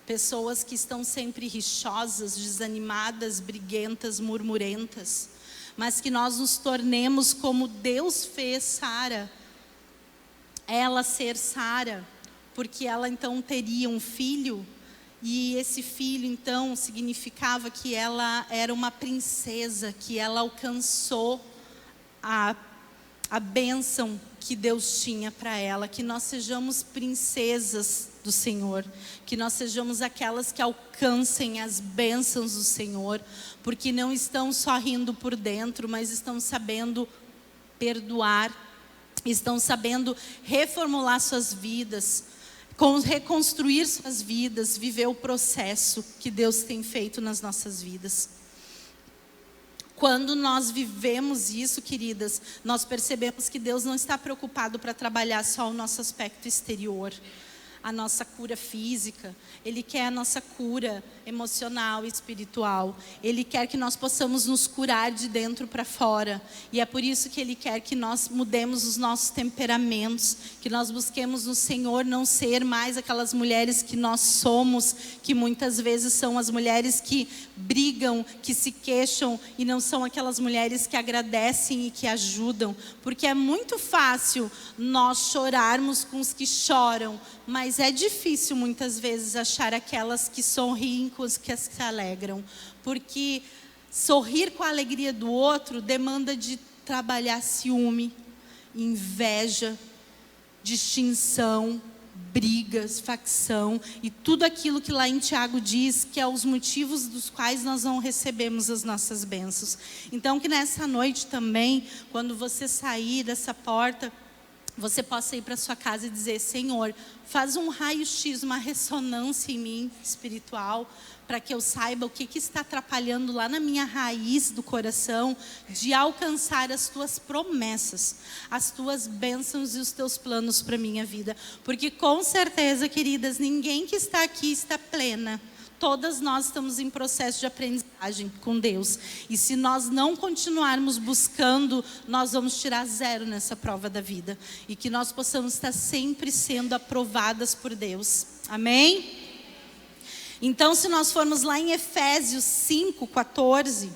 pessoas que estão sempre rixosas, desanimadas, briguentas, murmurentas, mas que nós nos tornemos como Deus fez Sara, ela ser Sara, porque ela então teria um filho, e esse filho então significava que ela era uma princesa, que ela alcançou a bênção que Deus tinha para ela, que nós sejamos princesas do Senhor, que nós sejamos aquelas que alcancem as bênçãos do Senhor, porque não estão só rindo por dentro, mas estão sabendo perdoar, estão sabendo reformular suas vidas, reconstruir suas vidas, viver o processo que Deus tem feito nas nossas vidas. Quando nós vivemos isso, queridas, nós percebemos que Deus não está preocupado para trabalhar só o nosso aspecto exterior, a nossa cura física. Ele quer a nossa cura emocional e espiritual. Ele quer que nós possamos nos curar de dentro para fora. E é por isso que Ele quer que nós mudemos os nossos temperamentos, que nós busquemos no Senhor não ser mais aquelas mulheres que nós somos, que muitas vezes são as mulheres que brigam, que se queixam, e não são aquelas mulheres que agradecem e que ajudam. Porque é muito fácil nós chorarmos com os que choram, mas é difícil muitas vezes achar aquelas que sorriem com os que se alegram. Porque sorrir com a alegria do outro demanda de trabalhar ciúme, inveja, distinção, brigas, facção e tudo aquilo que lá em Tiago diz que é os motivos dos quais nós não recebemos as nossas bênçãos. Então que nessa noite também, quando você sair dessa porta, você possa ir para sua casa e dizer: Senhor, faz um raio-x, uma ressonância em mim espiritual, para que eu saiba o que está atrapalhando lá na minha raiz do coração de alcançar as tuas promessas, as tuas bênçãos e os teus planos para a minha vida. Porque com certeza, queridas, ninguém que está aqui está plena. Todas nós estamos em processo de aprendizagem com Deus. E se nós não continuarmos buscando, nós vamos tirar 0 nessa prova da vida. E que nós possamos estar sempre sendo aprovadas por Deus. Amém? Então, se nós formos lá em Efésios 5:14.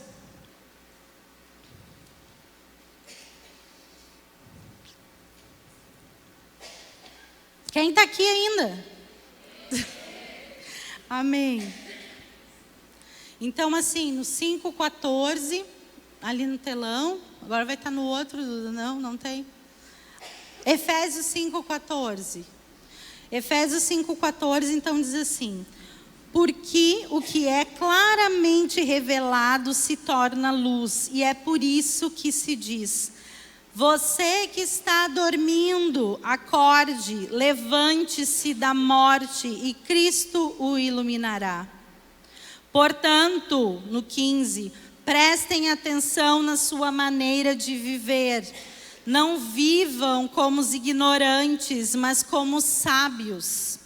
Quem está aqui ainda? Amém. Então, assim, no 5:14, ali no telão, agora vai estar no outro, não tem. Efésios 5:14. Efésios 5:14, então diz assim: porque o que é claramente revelado se torna luz, e é por isso que se diz: você que está dormindo, acorde, levante-se da morte e Cristo o iluminará. Portanto, no 15, prestem atenção na sua maneira de viver. Não vivam como os ignorantes, mas como os sábios.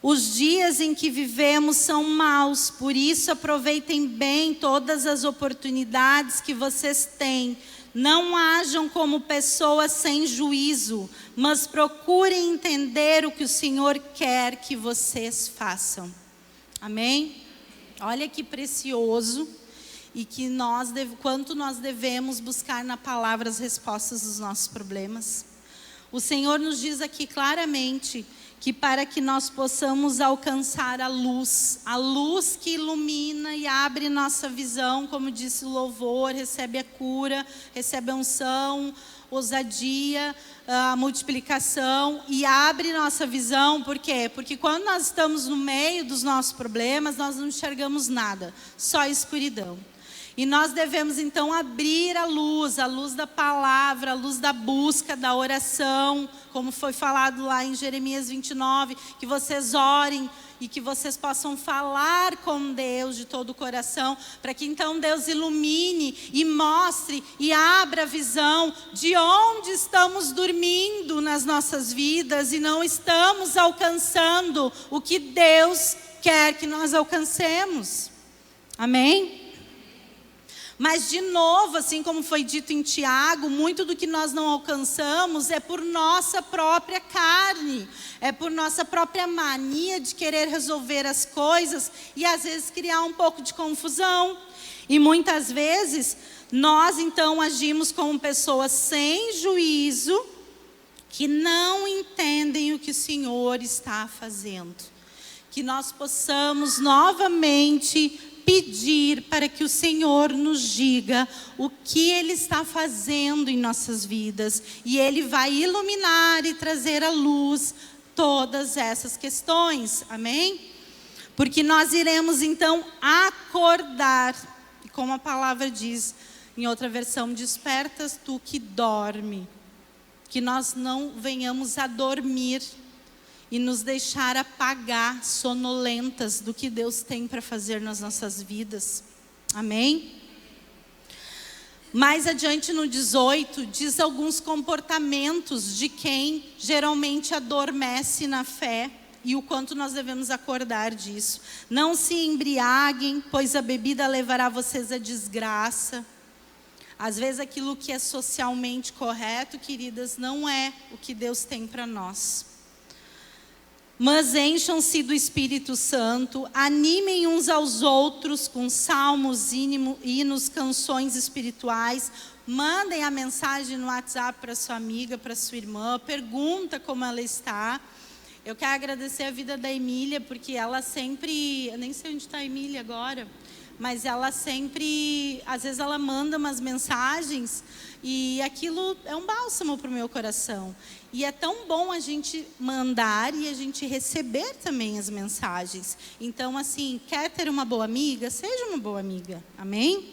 Os dias em que vivemos são maus, por isso aproveitem bem todas as oportunidades que vocês têm Não hajam como pessoas sem juízo, mas procurem entender o que o Senhor quer que vocês façam. Amém? Olha que precioso e que quanto nós devemos buscar na palavra as respostas dos nossos problemas. O Senhor nos diz aqui claramente que para que nós possamos alcançar a luz que ilumina e abre nossa visão, como disse o louvor, recebe a cura, recebe a unção, ousadia, a multiplicação e abre nossa visão. Por quê? Porque quando nós estamos no meio dos nossos problemas, nós não enxergamos nada, só escuridão. E nós devemos então abrir a luz da palavra, a luz da busca, da oração, como foi falado lá em Jeremias 29, que vocês orem e que vocês possam falar com Deus de todo o coração, para que então Deus ilumine e mostre e abra a visão de onde estamos dormindo nas nossas vidas e não estamos alcançando o que Deus quer que nós alcancemos. Amém? Mas de novo, assim como foi dito em Tiago, muito do que nós não alcançamos é por nossa própria carne, é por nossa própria mania de querer resolver as coisas e às vezes criar um pouco de confusão. E muitas vezes nós então agimos como pessoas sem juízo, que não entendem o que o Senhor está fazendo. Que nós possamos novamente pedir para que o Senhor nos diga o que Ele está fazendo em nossas vidas. E Ele vai iluminar e trazer à luz todas essas questões. Amém? Porque nós iremos então acordar. E como a palavra diz em outra versão, despertas tu que dorme. Que nós não venhamos a dormir e nos deixar apagar, sonolentas do que Deus tem para fazer nas nossas vidas. Amém? Mais adiante no 18, diz alguns comportamentos de quem geralmente adormece na fé e o quanto nós devemos acordar disso. Não se embriaguem, pois a bebida levará vocês à desgraça. Às vezes aquilo que é socialmente correto, queridas, não é o que Deus tem para nós. Mas encham-se do Espírito Santo, animem uns aos outros com salmos, hinos, canções espirituais. Mandem a mensagem no WhatsApp para sua amiga, para sua irmã, pergunta como ela está. Eu quero agradecer a vida da Emília, porque ela sempre, eu nem sei onde está a Emília agora, mas ela sempre, às vezes ela manda umas mensagens e aquilo é um bálsamo para o meu coração. E é tão bom a gente mandar e a gente receber também as mensagens. Então, assim, quer ter uma boa amiga? Seja uma boa amiga. Amém?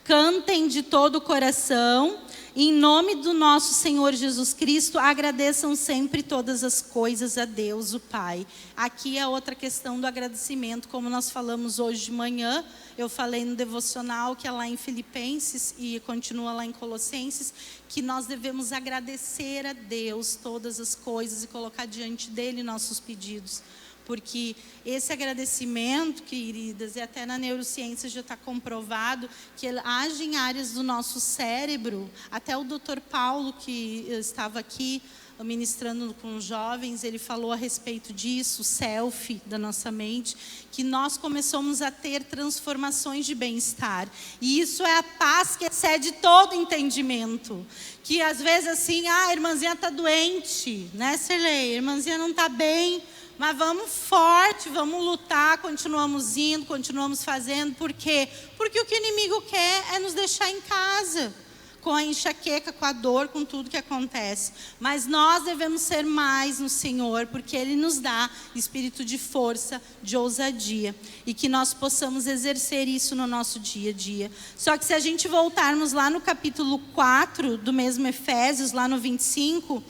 Cantem de todo o coração. Em nome do nosso Senhor Jesus Cristo, agradeçam sempre todas as coisas a Deus, o Pai. Aqui é outra questão do agradecimento, como nós falamos hoje de manhã. Eu falei no devocional, que é lá em Filipenses e continua lá em Colossenses, que nós devemos agradecer a Deus todas as coisas e colocar diante dele nossos pedidos. Porque esse agradecimento, queridas, e até na neurociência já está comprovado, que ele age em áreas do nosso cérebro. Até o Dr. Paulo, que estava aqui ministrando com os jovens, ele falou a respeito disso, o self da nossa mente, que nós começamos a ter transformações de bem-estar. E isso é a paz que excede todo entendimento. Que às vezes assim, a irmãzinha está doente, né, Cirlei? A irmãzinha não está bem. Mas vamos forte, vamos lutar, continuamos indo, continuamos fazendo. Por quê? Porque o que o inimigo quer é nos deixar em casa, com a enxaqueca, com a dor, com tudo que acontece. Mas nós devemos ser mais no Senhor, porque Ele nos dá espírito de força, de ousadia. E que nós possamos exercer isso no nosso dia a dia. Só que se a gente voltarmos lá no capítulo 4 do mesmo Efésios, lá no 25,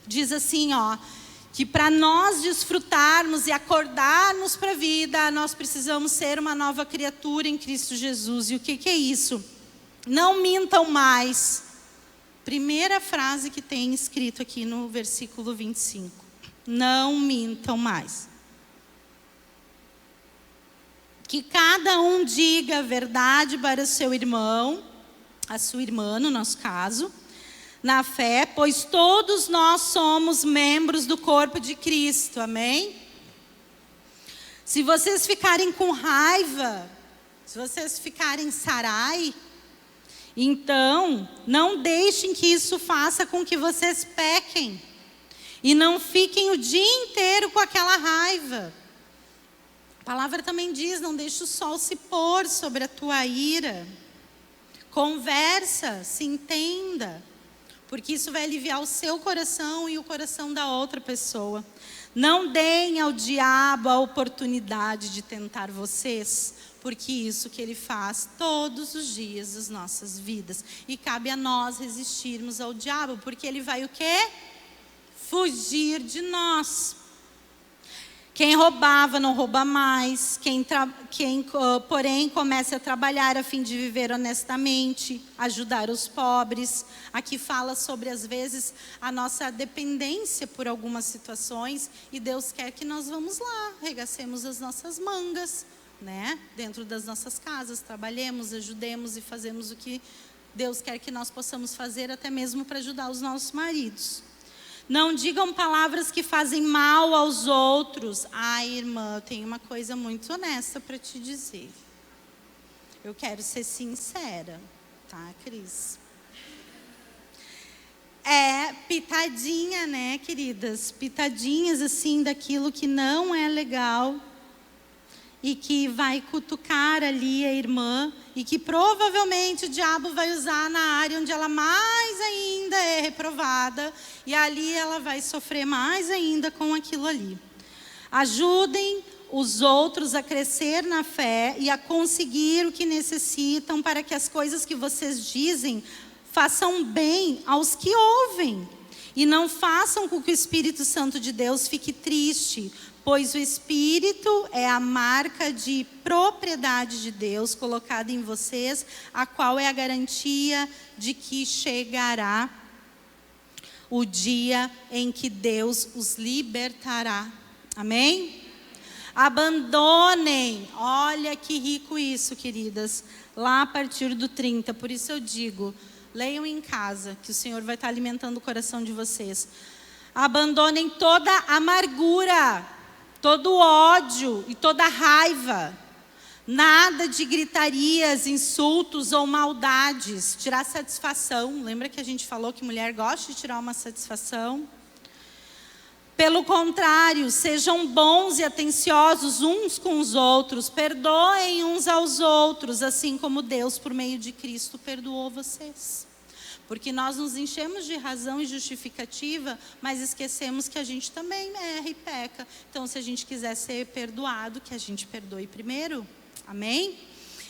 diz assim, ó... que para nós desfrutarmos e acordarmos para a vida, nós precisamos ser uma nova criatura em Cristo Jesus. E o que é isso? Não mintam mais. Primeira frase que tem escrito aqui no versículo 25. Não mintam mais. Que cada um diga a verdade para o seu irmão, a sua irmã, no nosso caso, na fé, pois todos nós somos membros do corpo de Cristo, amém? Se vocês ficarem com raiva, se vocês ficarem sarai, então não deixem que isso faça com que vocês pequem. E não fiquem o dia inteiro com aquela raiva. A palavra também diz, não deixe o sol se pôr sobre a tua ira. Conversa, se entenda, porque isso vai aliviar o seu coração e o coração da outra pessoa. Não deem ao diabo a oportunidade de tentar vocês, porque isso que ele faz todos os dias das nossas vidas. E cabe a nós resistirmos ao diabo, porque ele vai o quê? Fugir de nós. Quem roubava não rouba mais. Porém, comece a trabalhar a fim de viver honestamente, ajudar os pobres. Aqui fala sobre, às vezes, a nossa dependência por algumas situações. E Deus quer que nós vamos lá, arregacemos as nossas mangas, né? Dentro das nossas casas, trabalhemos, ajudemos e fazemos o que Deus quer que nós possamos fazer, até mesmo para ajudar os nossos maridos. Não digam palavras que fazem mal aos outros. Ai, irmã, eu tenho uma coisa muito honesta para te dizer. Eu quero ser sincera, tá, Cris? É pitadinha, né, queridas? Pitadinhas, assim, daquilo que não é legal. E que vai cutucar ali a irmã. E que provavelmente o diabo vai usar na área onde ela mais ainda é reprovada. E ali ela vai sofrer mais ainda com aquilo ali. Ajudem os outros a crescer na fé e a conseguir o que necessitam para que as coisas que vocês dizem façam bem aos que ouvem. E não façam com que o Espírito Santo de Deus fique triste, pois o Espírito é a marca de propriedade de Deus colocada em vocês, a qual é a garantia de que chegará o dia em que Deus os libertará. Amém? Abandonem, olha que rico isso, queridas, lá a partir do 30, por isso eu digo, leiam em casa, que o Senhor vai estar alimentando o coração de vocês. Abandonem toda amargura, todo ódio e toda raiva. Nada de gritarias, insultos ou maldades. Tirar satisfação. Lembra que a gente falou que mulher gosta de tirar uma satisfação? Pelo contrário, sejam bons e atenciosos uns com os outros. Perdoem uns aos outros, assim como Deus, por meio de Cristo, perdoou vocês. Porque nós nos enchemos de razão e justificativa, mas esquecemos que a gente também erra e peca. Então, se a gente quiser ser perdoado, que a gente perdoe primeiro. Amém?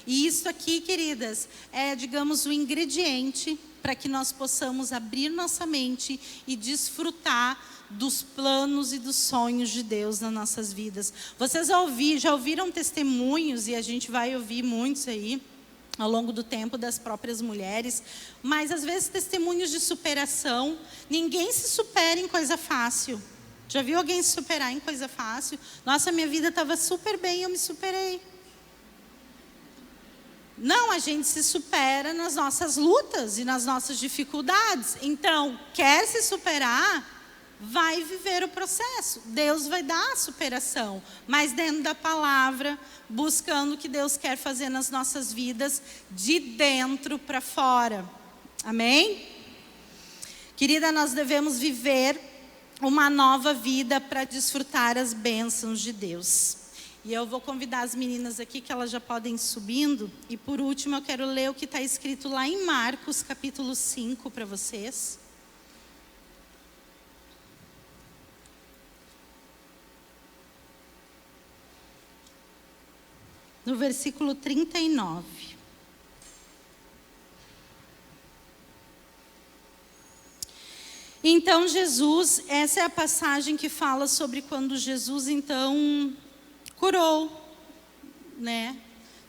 E isso aqui, queridas, é, digamos, o ingrediente para que nós possamos abrir nossa mente e desfrutar dos planos e dos sonhos de Deus nas nossas vidas. Vocês já ouviram testemunhos, e a gente vai ouvir muitos aí, ao longo do tempo, das próprias mulheres, mas às vezes testemunhos de superação. Ninguém se supera em coisa fácil. Já viu alguém se superar em coisa fácil? Nossa, minha vida estava super bem, eu me superei. Não, a gente se supera nas nossas lutas e nas nossas dificuldades. Então, quer se superar, vai viver o processo. Deus vai dar a superação, mas dentro da palavra, buscando o que Deus quer fazer nas nossas vidas, de dentro para fora. Amém? Querida, nós devemos viver uma nova vida para desfrutar as bênçãos de Deus. E eu vou convidar as meninas aqui, que elas já podem ir subindo. E por último, eu quero ler o que está escrito lá em Marcos, capítulo 5, para vocês. No versículo 39. Então Jesus, essa é a passagem que fala sobre quando Jesus então curou, né?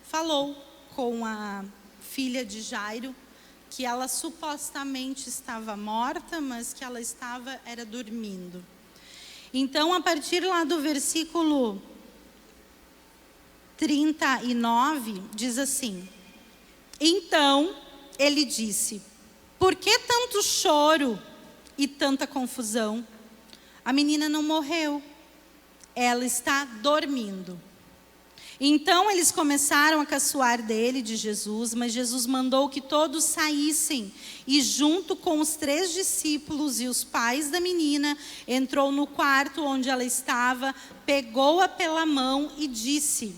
Falou com a filha de Jairo, que ela supostamente estava morta, mas que ela era dormindo. Então, a partir lá do versículo 39, diz assim: Então, ele disse: por que tanto choro e tanta confusão? A menina não morreu, ela está dormindo. Então eles começaram a caçoar dele, de Jesus, mas Jesus mandou que todos saíssem. E junto com os 3 discípulos e os pais da menina, entrou no quarto onde ela estava, pegou-a pela mão e disse: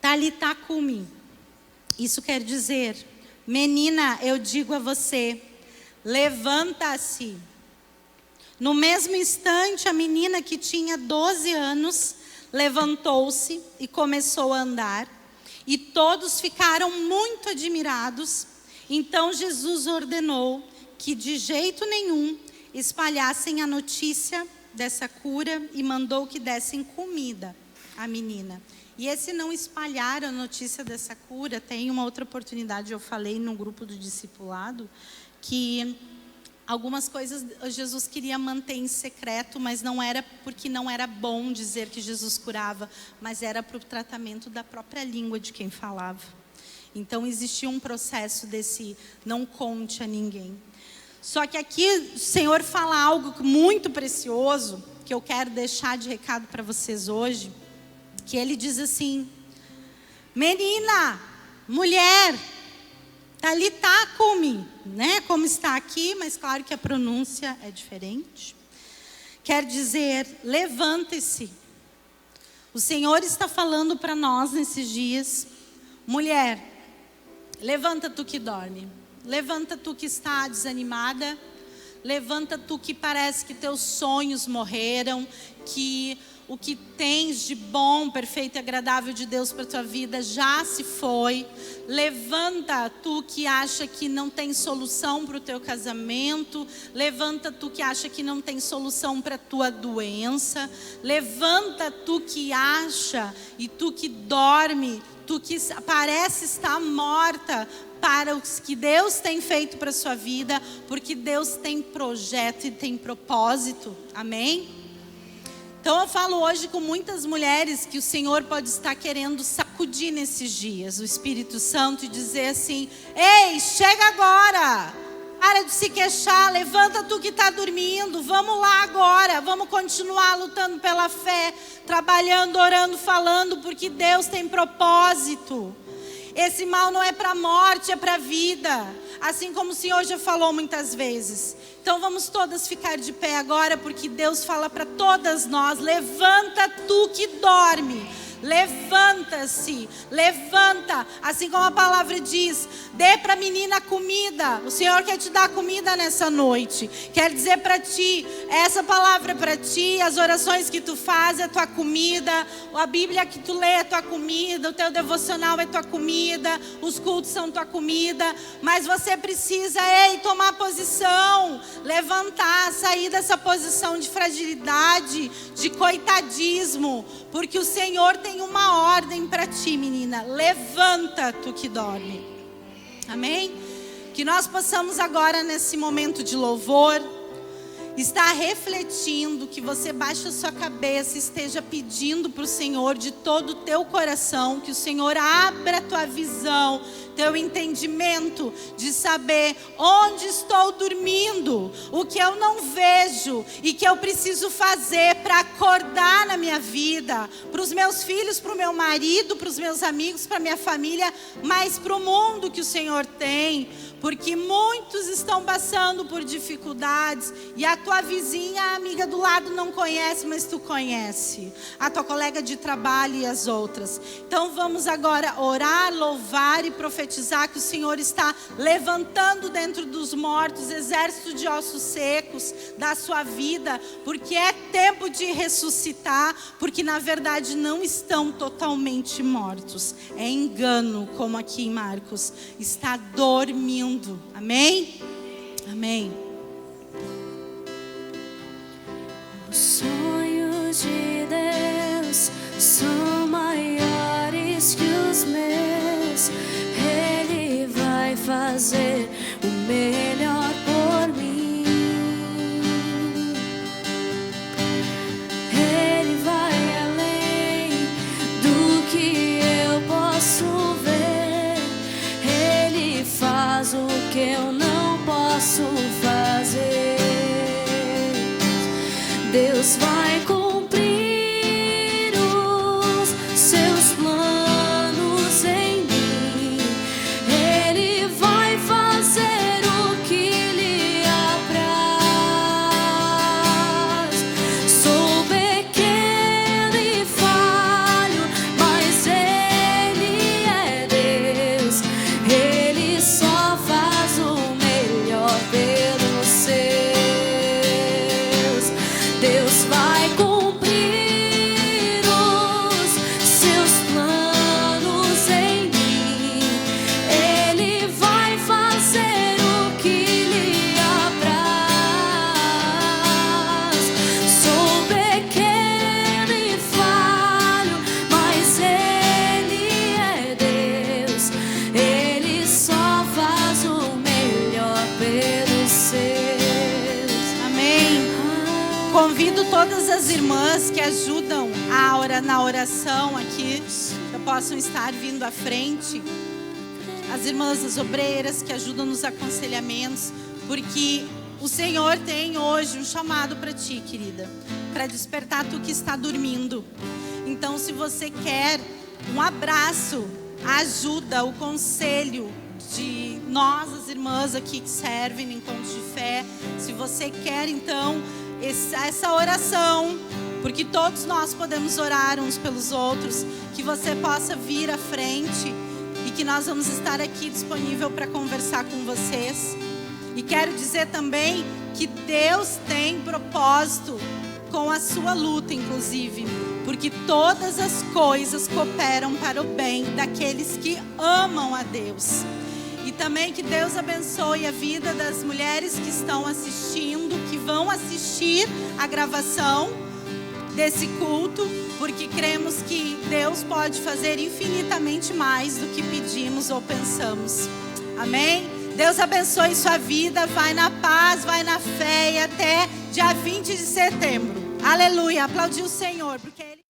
Talitá cumi. Isso quer dizer: menina, eu digo a você, levanta-se. No mesmo instante, a menina, que tinha 12 anos, levantou-se e começou a andar. E todos ficaram muito admirados. Então Jesus ordenou que de jeito nenhum espalhassem a notícia dessa cura e mandou que dessem comida à menina. E esse não espalhar a notícia dessa cura, tem uma outra oportunidade, eu falei no grupo do discipulado, que algumas coisas Jesus queria manter em secreto, mas não era porque não era bom dizer que Jesus curava, mas era para o tratamento da própria língua de quem falava. Então existia um processo desse não conte a ninguém. Só que aqui o Senhor fala algo muito precioso, que eu quero deixar de recado para vocês hoje, que ele diz assim: menina, mulher, Talitá cumi, né? Como está aqui, mas claro que a pronúncia é diferente. Quer dizer, levante-se. O Senhor está falando para nós nesses dias: mulher, levanta tu que dorme, levanta tu que está desanimada, levanta tu que parece que teus sonhos morreram, que o que tens de bom, perfeito e agradável de Deus para a tua vida já se foi. Levanta tu que acha que não tem solução para o teu casamento. Levanta tu que acha que não tem solução para a tua doença. Levanta tu que acha e tu que dorme, tu que parece estar morta para o que Deus tem feito para a sua vida, porque Deus tem projeto e tem propósito. Amém? Então eu falo hoje com muitas mulheres que o Senhor pode estar querendo sacudir nesses dias, o Espírito Santo, e dizer assim: ei, chega agora, para de se queixar, levanta tu que está dormindo, vamos lá agora, vamos continuar lutando pela fé, trabalhando, orando, falando, porque Deus tem propósito. Esse mal não é para a morte, é para a vida, assim como o Senhor já falou muitas vezes. Então vamos todas ficar de pé agora, porque Deus fala para todas nós: levanta tu que dorme, levanta-se, levanta, assim como a palavra diz, dê para a menina comida. O Senhor quer te dar comida nessa noite, quer dizer para ti, essa palavra é para ti, as orações que tu faz é tua comida, a Bíblia que tu lê é tua comida, o teu devocional é tua comida, os cultos são tua comida, mas você precisa, tomar posição, levantar, sair dessa posição de fragilidade, de coitadismo, porque o Senhor tem uma ordem para ti, menina: levanta tu que dorme. Amém? Que nós possamos agora, nesse momento de louvor, estar refletindo, que você baixe a sua cabeça, esteja pedindo para o Senhor de todo o teu coração, que o Senhor abra a tua visão, teu entendimento, de saber onde estou dormindo, o que eu não vejo e que eu preciso fazer para acordar na minha vida, para os meus filhos, para o meu marido, para os meus amigos, para a minha família, mas para o mundo que o Senhor tem, porque muitos estão passando por dificuldades e a tua vizinha, a amiga do lado não conhece, mas tu conhece, a tua colega de trabalho e as outras. Então vamos agora orar, louvar e profetizar que o Senhor está levantando dentro dos mortos exército de ossos secos da sua vida, porque é tempo de ressuscitar, porque na verdade não estão totalmente mortos, é engano, como aqui em Marcos, está dormindo. Amém? Amém. Os sonhos de Deus são maiores que os meus. Ele vai fazer o melhor por mim. Ele vai além do que eu posso ver. Deus vai cumprir os seus planos em mim. Ele vai fazer o que lhe apraz. Sou pequeno e falho, mas Ele é Deus. Ele só faz o melhor pelos seus. Deus vai cumprir os seus planos em mim. Ele vai fazer o que lhe apraz. Sou pequeno e falho, mas Ele é Deus. Ele só faz o melhor pelos seus. Amém. Convido todas as irmãs que ajudam na oração aqui, já possam estar vindo à frente. As irmãs, as obreiras que ajudam nos aconselhamentos, porque o Senhor tem hoje um chamado para ti, querida, para despertar tu que está dormindo. Então, se você quer um abraço, a ajuda, o conselho de nós, as irmãs aqui que servem no encontro de fé, se você quer então essa oração, porque todos nós podemos orar uns pelos outros, que você possa vir à frente e que nós vamos estar aqui disponível para conversar com vocês. E quero dizer também que Deus tem propósito com a sua luta, inclusive, porque todas as coisas cooperam para o bem daqueles que amam a Deus. E também que Deus abençoe a vida das mulheres que estão assistindo, que vão assistir a gravação desse culto, porque cremos que Deus pode fazer infinitamente mais do que pedimos ou pensamos. Amém? Deus abençoe sua vida, vai na paz, vai na fé e até dia 20 de setembro. Aleluia, aplaudir o Senhor, porque Ele...